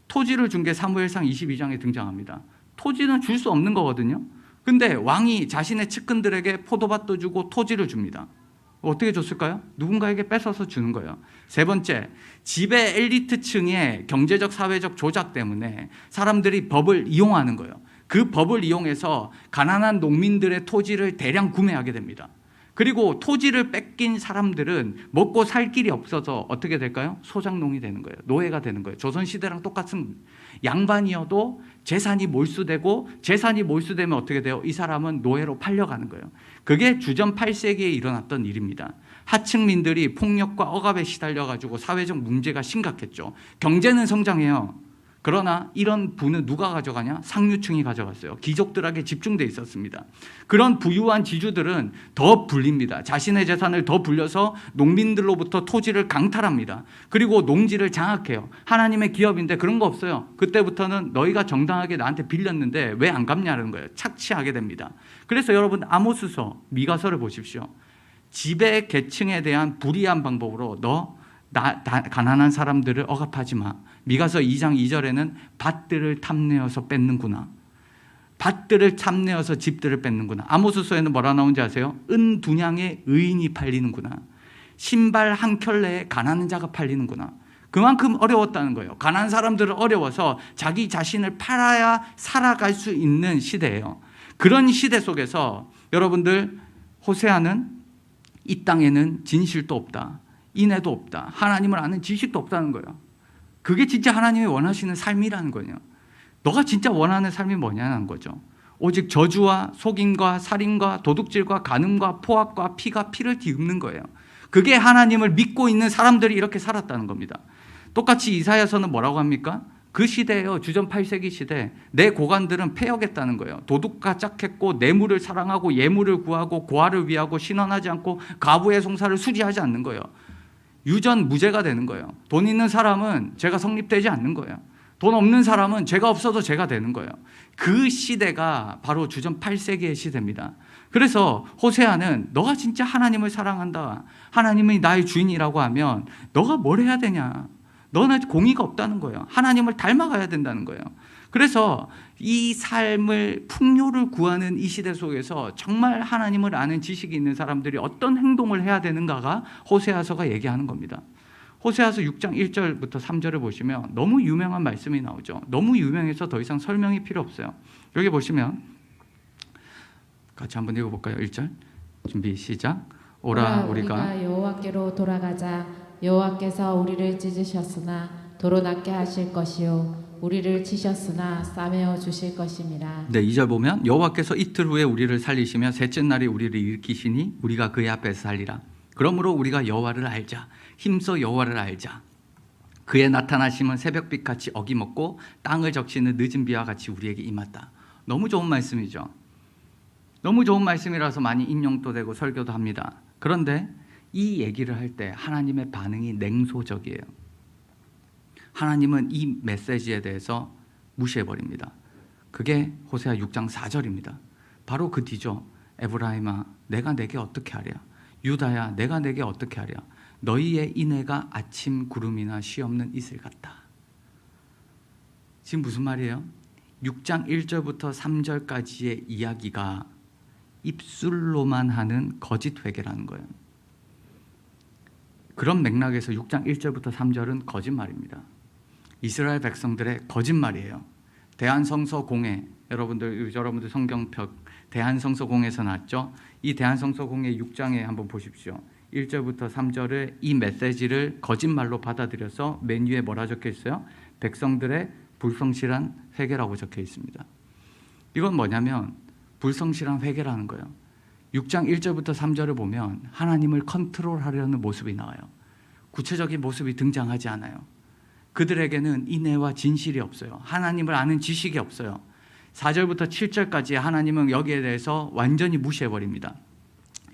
토지를 준 게 사무엘상 22장에 등장합니다. 토지는 줄 수 없는 거거든요. 근데 왕이 자신의 측근들에게 포도밭도 주고 토지를 줍니다. 어떻게 줬을까요? 누군가에게 뺏어서 주는 거예요. 세 번째, 지배 엘리트층의 경제적 사회적 조작 때문에 사람들이 법을 이용하는 거예요. 그 법을 이용해서 가난한 농민들의 토지를 대량 구매하게 됩니다. 그리고 토지를 뺏긴 사람들은 먹고 살 길이 없어서 어떻게 될까요? 소장농이 되는 거예요. 노예가 되는 거예요. 조선시대랑 똑같은 양반이어도 재산이 몰수되고 재산이 몰수되면 어떻게 돼요? 이 사람은 노예로 팔려가는 거예요. 그게 주전 8세기에 일어났던 일입니다. 하층민들이 폭력과 억압에 시달려가지고 사회적 문제가 심각했죠. 경제는 성장해요. 그러나 이런 부는 누가 가져가냐? 상류층이 가져갔어요. 귀족들에게 집중돼 있었습니다. 그런 부유한 지주들은 더 불립니다. 자신의 재산을 더 불려서 농민들로부터 토지를 강탈합니다. 그리고 농지를 장악해요. 하나님의 기업인데 그런 거 없어요. 그때부터는 너희가 정당하게 나한테 빌렸는데 왜 안 갚냐는 거예요. 착취하게 됩니다. 그래서 여러분 아모스서, 미가서를 보십시오. 지배 계층에 대한 불이한 방법으로 가난한 사람들을 억압하지 마. 미가서 2장 2절에는 밭들을 탐내어서 뺏는구나. 밭들을 탐내어서 집들을 뺏는구나. 아모스서에는 뭐라 나오는지 아세요? 은 두냥에 의인이 팔리는구나. 신발 한 켤레에 가난한 자가 팔리는구나. 그만큼 어려웠다는 거예요. 가난한 사람들은 어려워서 자기 자신을 팔아야 살아갈 수 있는 시대예요. 그런 시대 속에서 여러분들 호세아는 이 땅에는 진실도 없다. 인애도 없다. 하나님을 아는 지식도 없다는 거예요. 그게 진짜 하나님이 원하시는 삶이라는 거예요. 너가 진짜 원하는 삶이 뭐냐는 거죠. 오직 저주와 속임과 살인과 도둑질과 간음과 포악과 피를 뒤엎는 거예요. 그게 하나님을 믿고 있는 사람들이 이렇게 살았다는 겁니다. 똑같이 이사야서는 뭐라고 합니까? 그 시대예요. 주전 8세기 시대. 내 고관들은 패역했다는 거예요. 도둑과 짝했고 뇌물을 사랑하고 예물을 구하고 고아를 위하고 신원하지 않고 가부의 송사를 수리하지 않는 거예요. 유전 무죄가 되는 거예요. 돈 있는 사람은 죄가 성립되지 않는 거예요. 돈 없는 사람은 죄가 없어도 죄가 되는 거예요. 그 시대가 바로 주전 8세기의 시대입니다. 그래서 호세아는 너가 진짜 하나님을 사랑한다. 하나님이 나의 주인이라고 하면 너가 뭘 해야 되냐. 너는 공의가 없다는 거예요. 하나님을 닮아가야 된다는 거예요. 그래서 이 삶을 풍요를 구하는 이 시대 속에서 정말 하나님을 아는 지식이 있는 사람들이 어떤 행동을 해야 되는가가 호세아서가 얘기하는 겁니다. 호세아서 6장 1절부터 3절을 보시면 너무 유명한 말씀이 나오죠. 너무 유명해서 더 이상 설명이 필요 없어요. 여기 보시면 같이 한번 읽어볼까요? 1절 준비 시작. 오라 우리가 여호와께로 돌아가자. 여호와께서 우리를 찢으셨으나 도로 낫게 하실 것이요 우리를 치셨으나 싸매어 주실 것임이라. 네, 2절 보면 여호와께서 이틀 후에 우리를 살리시며 셋째 날에 우리를 일으키시니 우리가 그의 앞에서 살리라. 그러므로 우리가 여호와를 알자. 힘써 여호와를 알자. 그의 나타나심은 새벽빛같이 어김없고 땅을 적시는 늦은 비와 같이 우리에게 임했다. 너무 좋은 말씀이죠. 너무 좋은 말씀이라서 많이 인용도 되고 설교도 합니다. 그런데 이 얘기를 할 때 하나님의 반응이 냉소적이에요. 하나님은 이 메시지에 대해서 무시해버립니다. 그게 호세아 6장 4절입니다. 바로 그 뒤죠. 에브라임아 내가 내게 어떻게 하랴. 유다야 내가 내게 어떻게 하랴. 너희의 인애가 아침 구름이나 쉬없는 이슬 같다. 지금 무슨 말이에요? 6장 1절부터 3절까지의 이야기가 입술로만 하는 거짓 회개라는 거예요. 그런 맥락에서 6장 1절부터 3절은 거짓말입니다. 이스라엘 백성들의 거짓말이에요. 대한성서공회, 여러분들 성경표 대한성서공회에서 나왔죠. 이 대한성서공회 6장에 한번 보십시오. 1절부터 3절의 이 메시지를 거짓말로 받아들여서 맨 위에 뭐라 적혀 있어요? 백성들의 불성실한 회개라고 적혀 있습니다. 이건 뭐냐면 불성실한 회개라는 거예요. 6장 1절부터 3절을 보면 하나님을 컨트롤하려는 모습이 나와요. 구체적인 모습이 등장하지 않아요. 그들에게는 인애와 진실이 없어요. 하나님을 아는 지식이 없어요. 4절부터 7절까지 하나님은 여기에 대해서 완전히 무시해버립니다.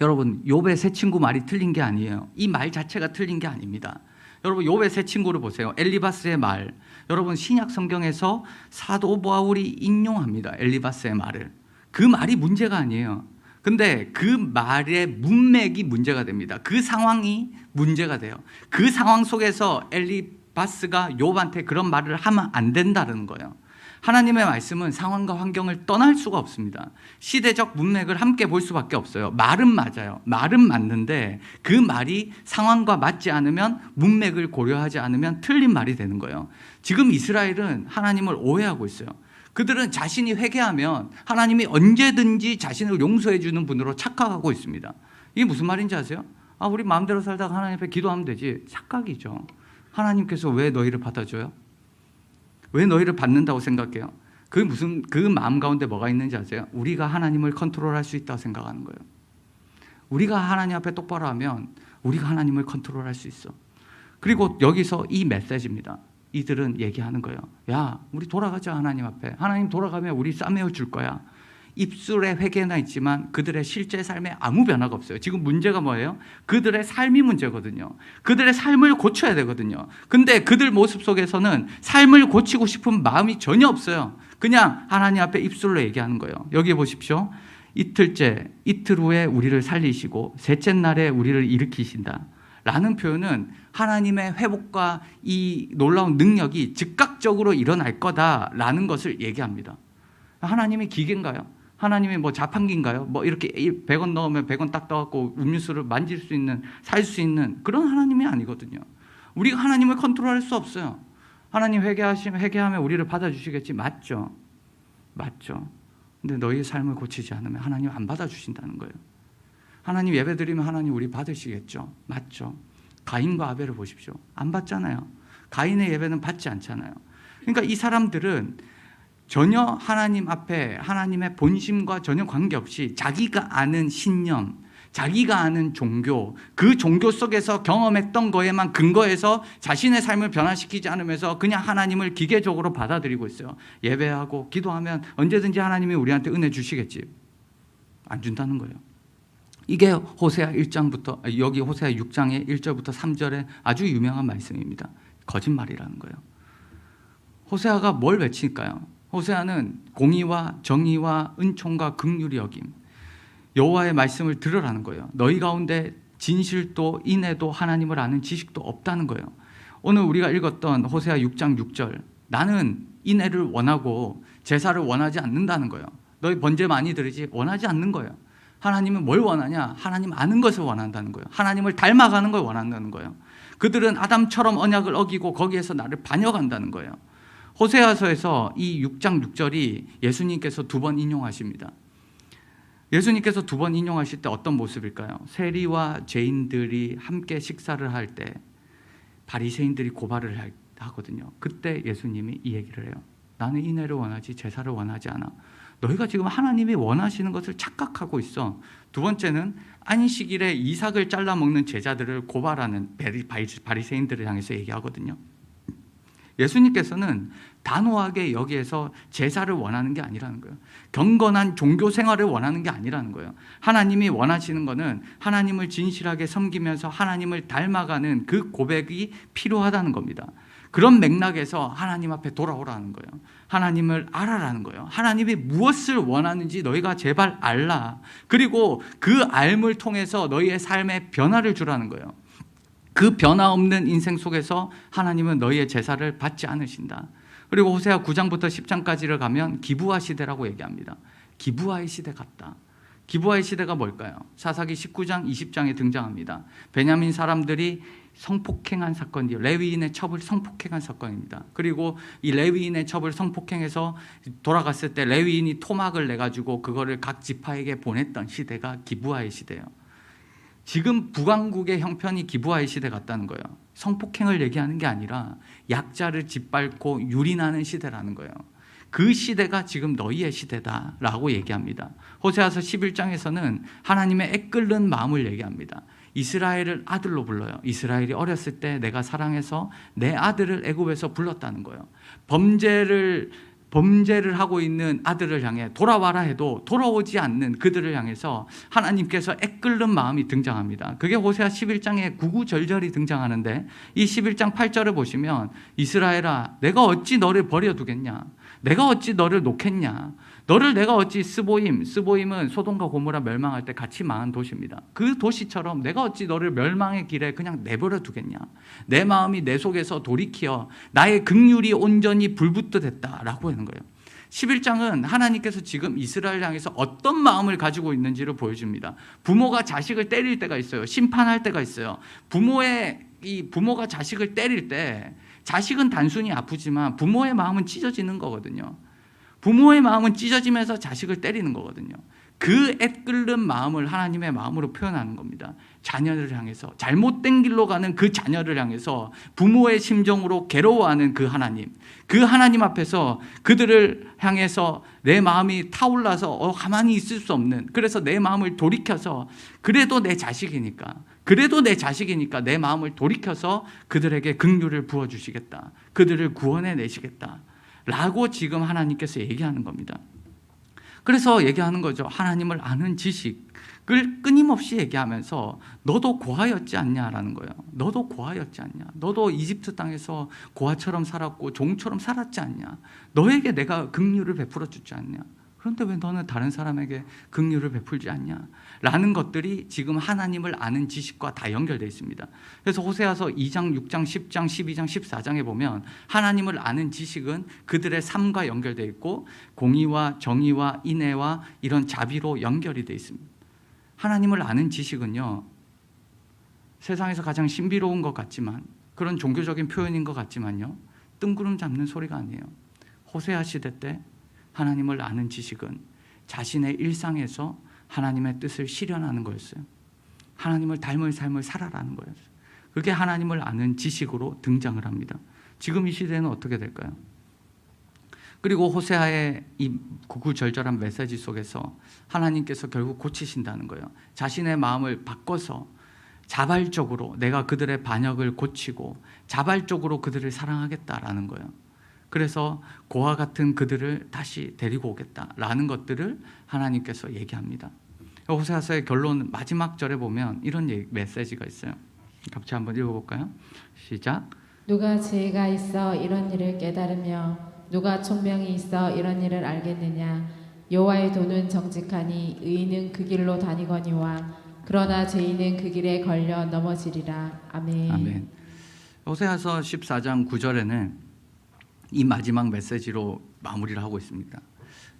여러분 욥의 세 친구 말이 틀린 게 아니에요. 이 말 자체가 틀린 게 아닙니다. 여러분 욥의 세 친구를 보세요. 엘리바스의 말. 여러분 신약 성경에서 사도 바울이 인용합니다. 엘리바스의 말을. 그 말이 문제가 아니에요. 근데 그 말의 문맥이 문제가 됩니다. 그 상황이 문제가 돼요. 그 상황 속에서 엘리바스가 욥한테 그런 말을 하면 안 된다는 거예요. 하나님의 말씀은 상황과 환경을 떠날 수가 없습니다. 시대적 문맥을 함께 볼 수밖에 없어요. 말은 맞아요. 말은 맞는데 그 말이 상황과 맞지 않으면, 문맥을 고려하지 않으면 틀린 말이 되는 거예요. 지금 이스라엘은 하나님을 오해하고 있어요. 그들은 자신이 회개하면 하나님이 언제든지 자신을 용서해 주는 분으로 착각하고 있습니다. 이게 무슨 말인지 아세요? 우리 마음대로 살다가 하나님 앞에 기도하면 되지. 착각이죠. 하나님께서 왜 너희를 받아줘요? 왜 너희를 받는다고 생각해요? 그 마음 가운데 뭐가 있는지 아세요? 우리가 하나님을 컨트롤할 수 있다고 생각하는 거예요. 우리가 하나님 앞에 똑바로 하면 우리가 하나님을 컨트롤할 수 있어. 그리고 여기서 이 메시지입니다. 이들은 얘기하는 거예요. 야, 우리 돌아가자 하나님 앞에. 하나님 돌아가면 우리 싸매어 줄 거야. 입술에 회개나 있지만 그들의 실제 삶에 아무 변화가 없어요. 지금 문제가 뭐예요? 그들의 삶이 문제거든요. 그들의 삶을 고쳐야 되거든요. 근데 그들 모습 속에서는 삶을 고치고 싶은 마음이 전혀 없어요. 그냥 하나님 앞에 입술로 얘기하는 거예요. 여기 보십시오. 이틀 후에 우리를 살리시고 셋째 날에 우리를 일으키신다 라는 표현은 하나님의 회복과 이 놀라운 능력이 즉각적으로 일어날 거다라는 것을 얘기합니다. 하나님이 기계인가요? 하나님이 뭐 자판기인가요? 뭐 이렇게 100원 넣으면 100원 딱 떠갖고 음료수를 만질 수 있는, 살 수 있는 그런 하나님이 아니거든요. 우리가 하나님을 컨트롤할 수 없어요. 하나님 회개하면 우리를 받아주시겠지. 맞죠? 맞죠. 근데 너희의 삶을 고치지 않으면 하나님 안 받아주신다는 거예요. 하나님 예배드리면 하나님 우리 받으시겠죠. 맞죠. 가인과 아벨을 보십시오. 안 받잖아요. 가인의 예배는 받지 않잖아요. 그러니까 이 사람들은 전혀 하나님 앞에 하나님의 본심과 전혀 관계없이 자기가 아는 신념, 자기가 아는 종교, 그 종교 속에서 경험했던 거에만 근거해서 자신의 삶을 변화시키지 않으면서 그냥 하나님을 기계적으로 받아들이고 있어요. 예배하고 기도하면 언제든지 하나님이 우리한테 은혜 주시겠지. 안 준다는 거예요. 이게 호세아 1장부터 여기 호세아 6장의 1절부터 3절에 아주 유명한 말씀입니다. 거짓말이라는 거예요. 호세아가 뭘 외칠까요? 호세아는 공의와 정의와 은총과 긍휼이 여김, 여호와의 말씀을 들으라는 거예요. 너희 가운데 진실도 인애도 하나님을 아는 지식도 없다는 거예요. 오늘 우리가 읽었던 호세아 6장 6절, 나는 인애를 원하고 제사를 원하지 않는다는 거예요. 너희 번제 많이 드리지 원하지 않는 거예요. 하나님은 뭘 원하냐? 하나님 아는 것을 원한다는 거예요. 하나님을 닮아가는 걸 원한다는 거예요. 그들은 아담처럼 언약을 어기고 거기에서 나를 반역한다는 거예요. 호세아서에서 이 6장 6절이 예수님께서 2번 인용하십니다. 예수님께서 2번 인용하실 때 어떤 모습일까요? 세리와 죄인들이 함께 식사를 할 때 바리새인들이 고발을 하거든요. 그때 예수님이 이 얘기를 해요. 나는 인애를 원하지 제사를 원하지 않아. 너희가 지금 하나님이 원하시는 것을 착각하고 있어. 두 번째는 안식일에 이삭을 잘라 먹는 제자들을 고발하는 바리새인들을 향해서 얘기하거든요. 예수님께서는 단호하게 여기에서 제사를 원하는 게 아니라는 거예요. 경건한 종교 생활을 원하는 게 아니라는 거예요. 하나님이 원하시는 것은 하나님을 진실하게 섬기면서 하나님을 닮아가는 그 고백이 필요하다는 겁니다. 그런 맥락에서 하나님 앞에 돌아오라는 거예요. 하나님을 알아라는 거예요. 하나님이 무엇을 원하는지 너희가 제발 알라. 그리고 그 알을 통해서 너희의 삶에 변화를 주라는 거예요. 그 변화 없는 인생 속에서 하나님은 너희의 제사를 받지 않으신다. 그리고 호세아 9장부터 10장까지를 가면 기브아 시대라고 얘기합니다. 기브아의 시대 같다. 기브아의 시대가 뭘까요? 사사기 19장, 20장에 등장합니다. 베냐민 사람들이 성폭행한 사건이에요. 레위인의 첩을 성폭행한 사건입니다. 그리고 이 레위인의 첩을 성폭행해서 돌아갔을 때 레위인이 토막을 내가지고 그거를 각 지파에게 보냈던 시대가 기브아의 시대예요. 지금 북왕국의 형편이 기브아의 시대 같다는 거예요. 성폭행을 얘기하는 게 아니라 약자를 짓밟고 유린하는 시대라는 거예요. 그 시대가 지금 너희의 시대다라고 얘기합니다. 호세아서 11장에서는 하나님의 애끓는 마음을 얘기합니다. 이스라엘을 아들로 불러요. 이스라엘이 어렸을 때 내가 사랑해서 내 아들을 애굽에서 불렀다는 거예요. 범죄를 하고 있는 아들을 향해 돌아와라 해도 돌아오지 않는 그들을 향해서 하나님께서 애끓는 마음이 등장합니다. 그게 호세아 11장에 구구절절이 등장하는데 이 11장 8절을 보시면 이스라엘아 내가 어찌 너를 버려두겠냐, 내가 어찌 너를 놓겠냐, 너를 내가 어찌 스보임은 소돔과 고모라 멸망할 때 같이 망한 도시입니다. 그 도시처럼 내가 어찌 너를 멸망의 길에 그냥 내버려 두겠냐, 내 마음이 내 속에서 돌이키어 나의 긍휼이 온전히 불붙듯했다라고 하는 거예요. 11장은 하나님께서 지금 이스라엘 향해서 어떤 마음을 가지고 있는지를 보여줍니다. 부모가 자식을 때릴 때가 있어요. 심판할 때가 있어요. 부모가 자식을 때릴 때 자식은 단순히 아프지만 부모의 마음은 찢어지는 거거든요. 부모의 마음은 찢어지면서 자식을 때리는 거거든요. 그 애끓는 마음을 하나님의 마음으로 표현하는 겁니다. 자녀를 향해서, 잘못된 길로 가는 그 자녀를 향해서 부모의 심정으로 괴로워하는 그 하나님 앞에서 그들을 향해서 내 마음이 타올라서 가만히 있을 수 없는, 그래서 내 마음을 돌이켜서 그래도 내 자식이니까 내 마음을 돌이켜서 그들에게 긍휼을 부어주시겠다, 그들을 구원해 내시겠다 라고 지금 하나님께서 얘기하는 겁니다. 그래서 얘기하는 거죠. 하나님을 아는 지식을 끊임없이 얘기하면서 너도 고아였지 않냐라는 거예요. 너도 고아였지 않냐, 너도 이집트 땅에서 고아처럼 살았고 종처럼 살았지 않냐, 너에게 내가 긍휼을 베풀어 주지 않냐, 그런데 왜 너는 다른 사람에게 긍휼을 베풀지 않냐 라는 것들이 지금 하나님을 아는 지식과 다 연결되어 있습니다. 그래서 호세아서 2장, 6장, 10장, 12장, 14장에 보면 하나님을 아는 지식은 그들의 삶과 연결되어 있고 공의와 정의와 인애와 이런 자비로 연결이 되어 있습니다. 하나님을 아는 지식은요, 세상에서 가장 신비로운 것 같지만, 그런 종교적인 표현인 것 같지만요, 뜬구름 잡는 소리가 아니에요. 호세아 시대 때 하나님을 아는 지식은 자신의 일상에서 하나님의 뜻을 실현하는 거였어요. 하나님을 닮을 삶을 살아라는 거였어요. 그게 하나님을 아는 지식으로 등장을 합니다. 지금 이 시대는 어떻게 될까요? 그리고 호세아의 이 구구절절한 메시지 속에서 하나님께서 결국 고치신다는 거예요. 자신의 마음을 바꿔서 자발적으로 내가 그들의 반역을 고치고 자발적으로 그들을 사랑하겠다라는 거예요. 그래서 고아 같은 그들을 다시 데리고 오겠다라는 것들을 하나님께서 얘기합니다. 호세아서의 결론 마지막 절에 보면 이런 메시지가 있어요. 같이 한번 읽어볼까요? 시작. 누가 지혜가 있어 이런 일을 깨달으며 누가 총명이 있어 이런 일을 알겠느냐. 여호와의 도는 정직하니 의인은 그 길로 다니거니와 그러나 죄인은 그 길에 걸려 넘어지리라. 아멘. 아멘. 호세아서 14장 9절에는 이 마지막 메시지로 마무리를 하고 있습니다.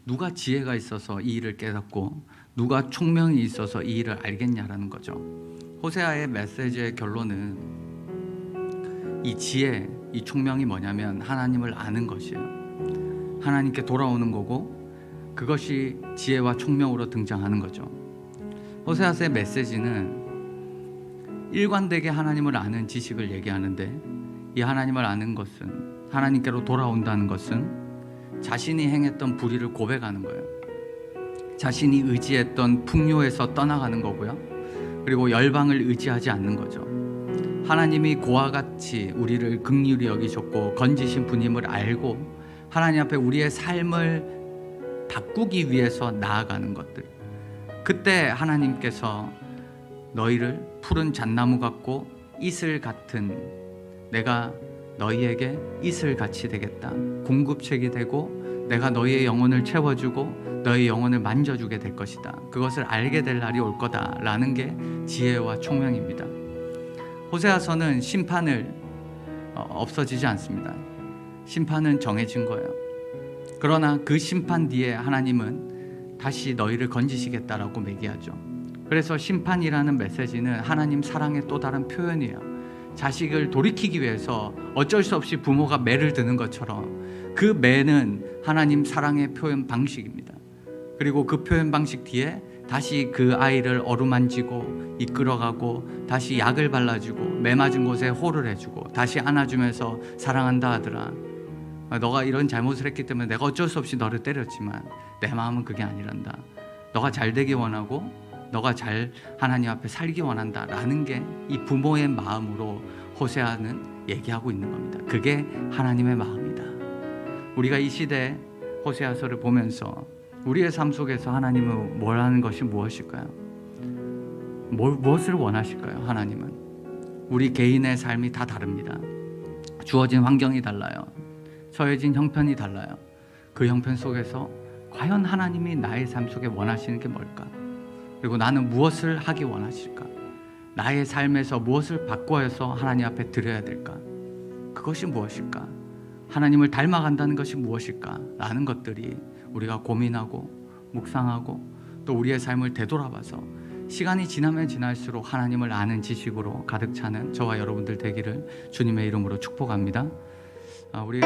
누가 지혜가 있어서 이 일을 깨닫고 누가 총명이 있어서 이 일을 알겠냐라는 거죠. 호세아의 메시지의 결론은 이 지혜, 이 총명이 뭐냐면 하나님을 아는 것이에요. 하나님께 돌아오는 거고 그것이 지혜와 총명으로 등장하는 거죠. 호세아서의 메시지는 일관되게 하나님을 아는 지식을 얘기하는데, 이 하나님을 아는 것은, 하나님께로 돌아온다는 것은 자신이 행했던 불의를 고백하는 거예요. 자신이 의지했던 풍요에서 떠나가는 거고요. 그리고 열방을 의지하지 않는 거죠. 하나님이 그와 같이 우리를 긍휼히 여기셨고 건지신 분임을 알고 하나님 앞에 우리의 삶을 바꾸기 위해서 나아가는 것들, 그때 하나님께서 너희를 푸른 잣나무 같고 이슬 같은, 내가 너희에게 이슬같이 되겠다, 공급책이 되고 내가 너희의 영혼을 채워주고 너희 영혼을 만져주게 될 것이다, 그것을 알게 될 날이 올 거다라는 게 지혜와 총명입니다. 호세아서는 심판을 없어지지 않습니다. 심판은 정해진 거예요. 그러나 그 심판 뒤에 하나님은 다시 너희를 건지시겠다라고 매기하죠. 그래서 심판이라는 메시지는 하나님 사랑의 또 다른 표현이에요. 자식을 돌이키기 위해서 어쩔 수 없이 부모가 매를 드는 것처럼 그 매는 하나님 사랑의 표현 방식입니다. 그리고 그 표현 방식 뒤에 다시 그 아이를 어루만지고 이끌어가고 다시 약을 발라주고 매 맞은 곳에 호를 해주고 다시 안아주면서 사랑한다 하더라, 너가 이런 잘못을 했기 때문에 내가 어쩔 수 없이 너를 때렸지만 내 마음은 그게 아니란다, 너가 잘 되기 원하고 너가 잘 하나님 앞에 살기 원한다 라는 게 이 부모의 마음으로 호세아는 얘기하고 있는 겁니다. 그게 하나님의 마음이다. 우리가 이 시대 호세아서를 보면서 우리의 삶 속에서 하나님은 뭘 하는 것이 무엇일까요? 무엇을 원하실까요? 하나님은 우리 개인의 삶이 다 다릅니다. 주어진 환경이 달라요. 처해진 형편이 달라요. 그 형편 속에서 과연 하나님이 나의 삶 속에 원하시는 게 뭘까? 그리고 나는 무엇을 하기 원하실까? 나의 삶에서 무엇을 바꿔서 하나님 앞에 드려야 될까? 그것이 무엇일까? 하나님을 닮아간다는 것이 무엇일까? 라는 것들이 우리가 고민하고 묵상하고 또 우리의 삶을 되돌아봐서 시간이 지나면 지날수록 하나님을 아는 지식으로 가득 차는 저와 여러분들 되기를 주님의 이름으로 축복합니다. 우리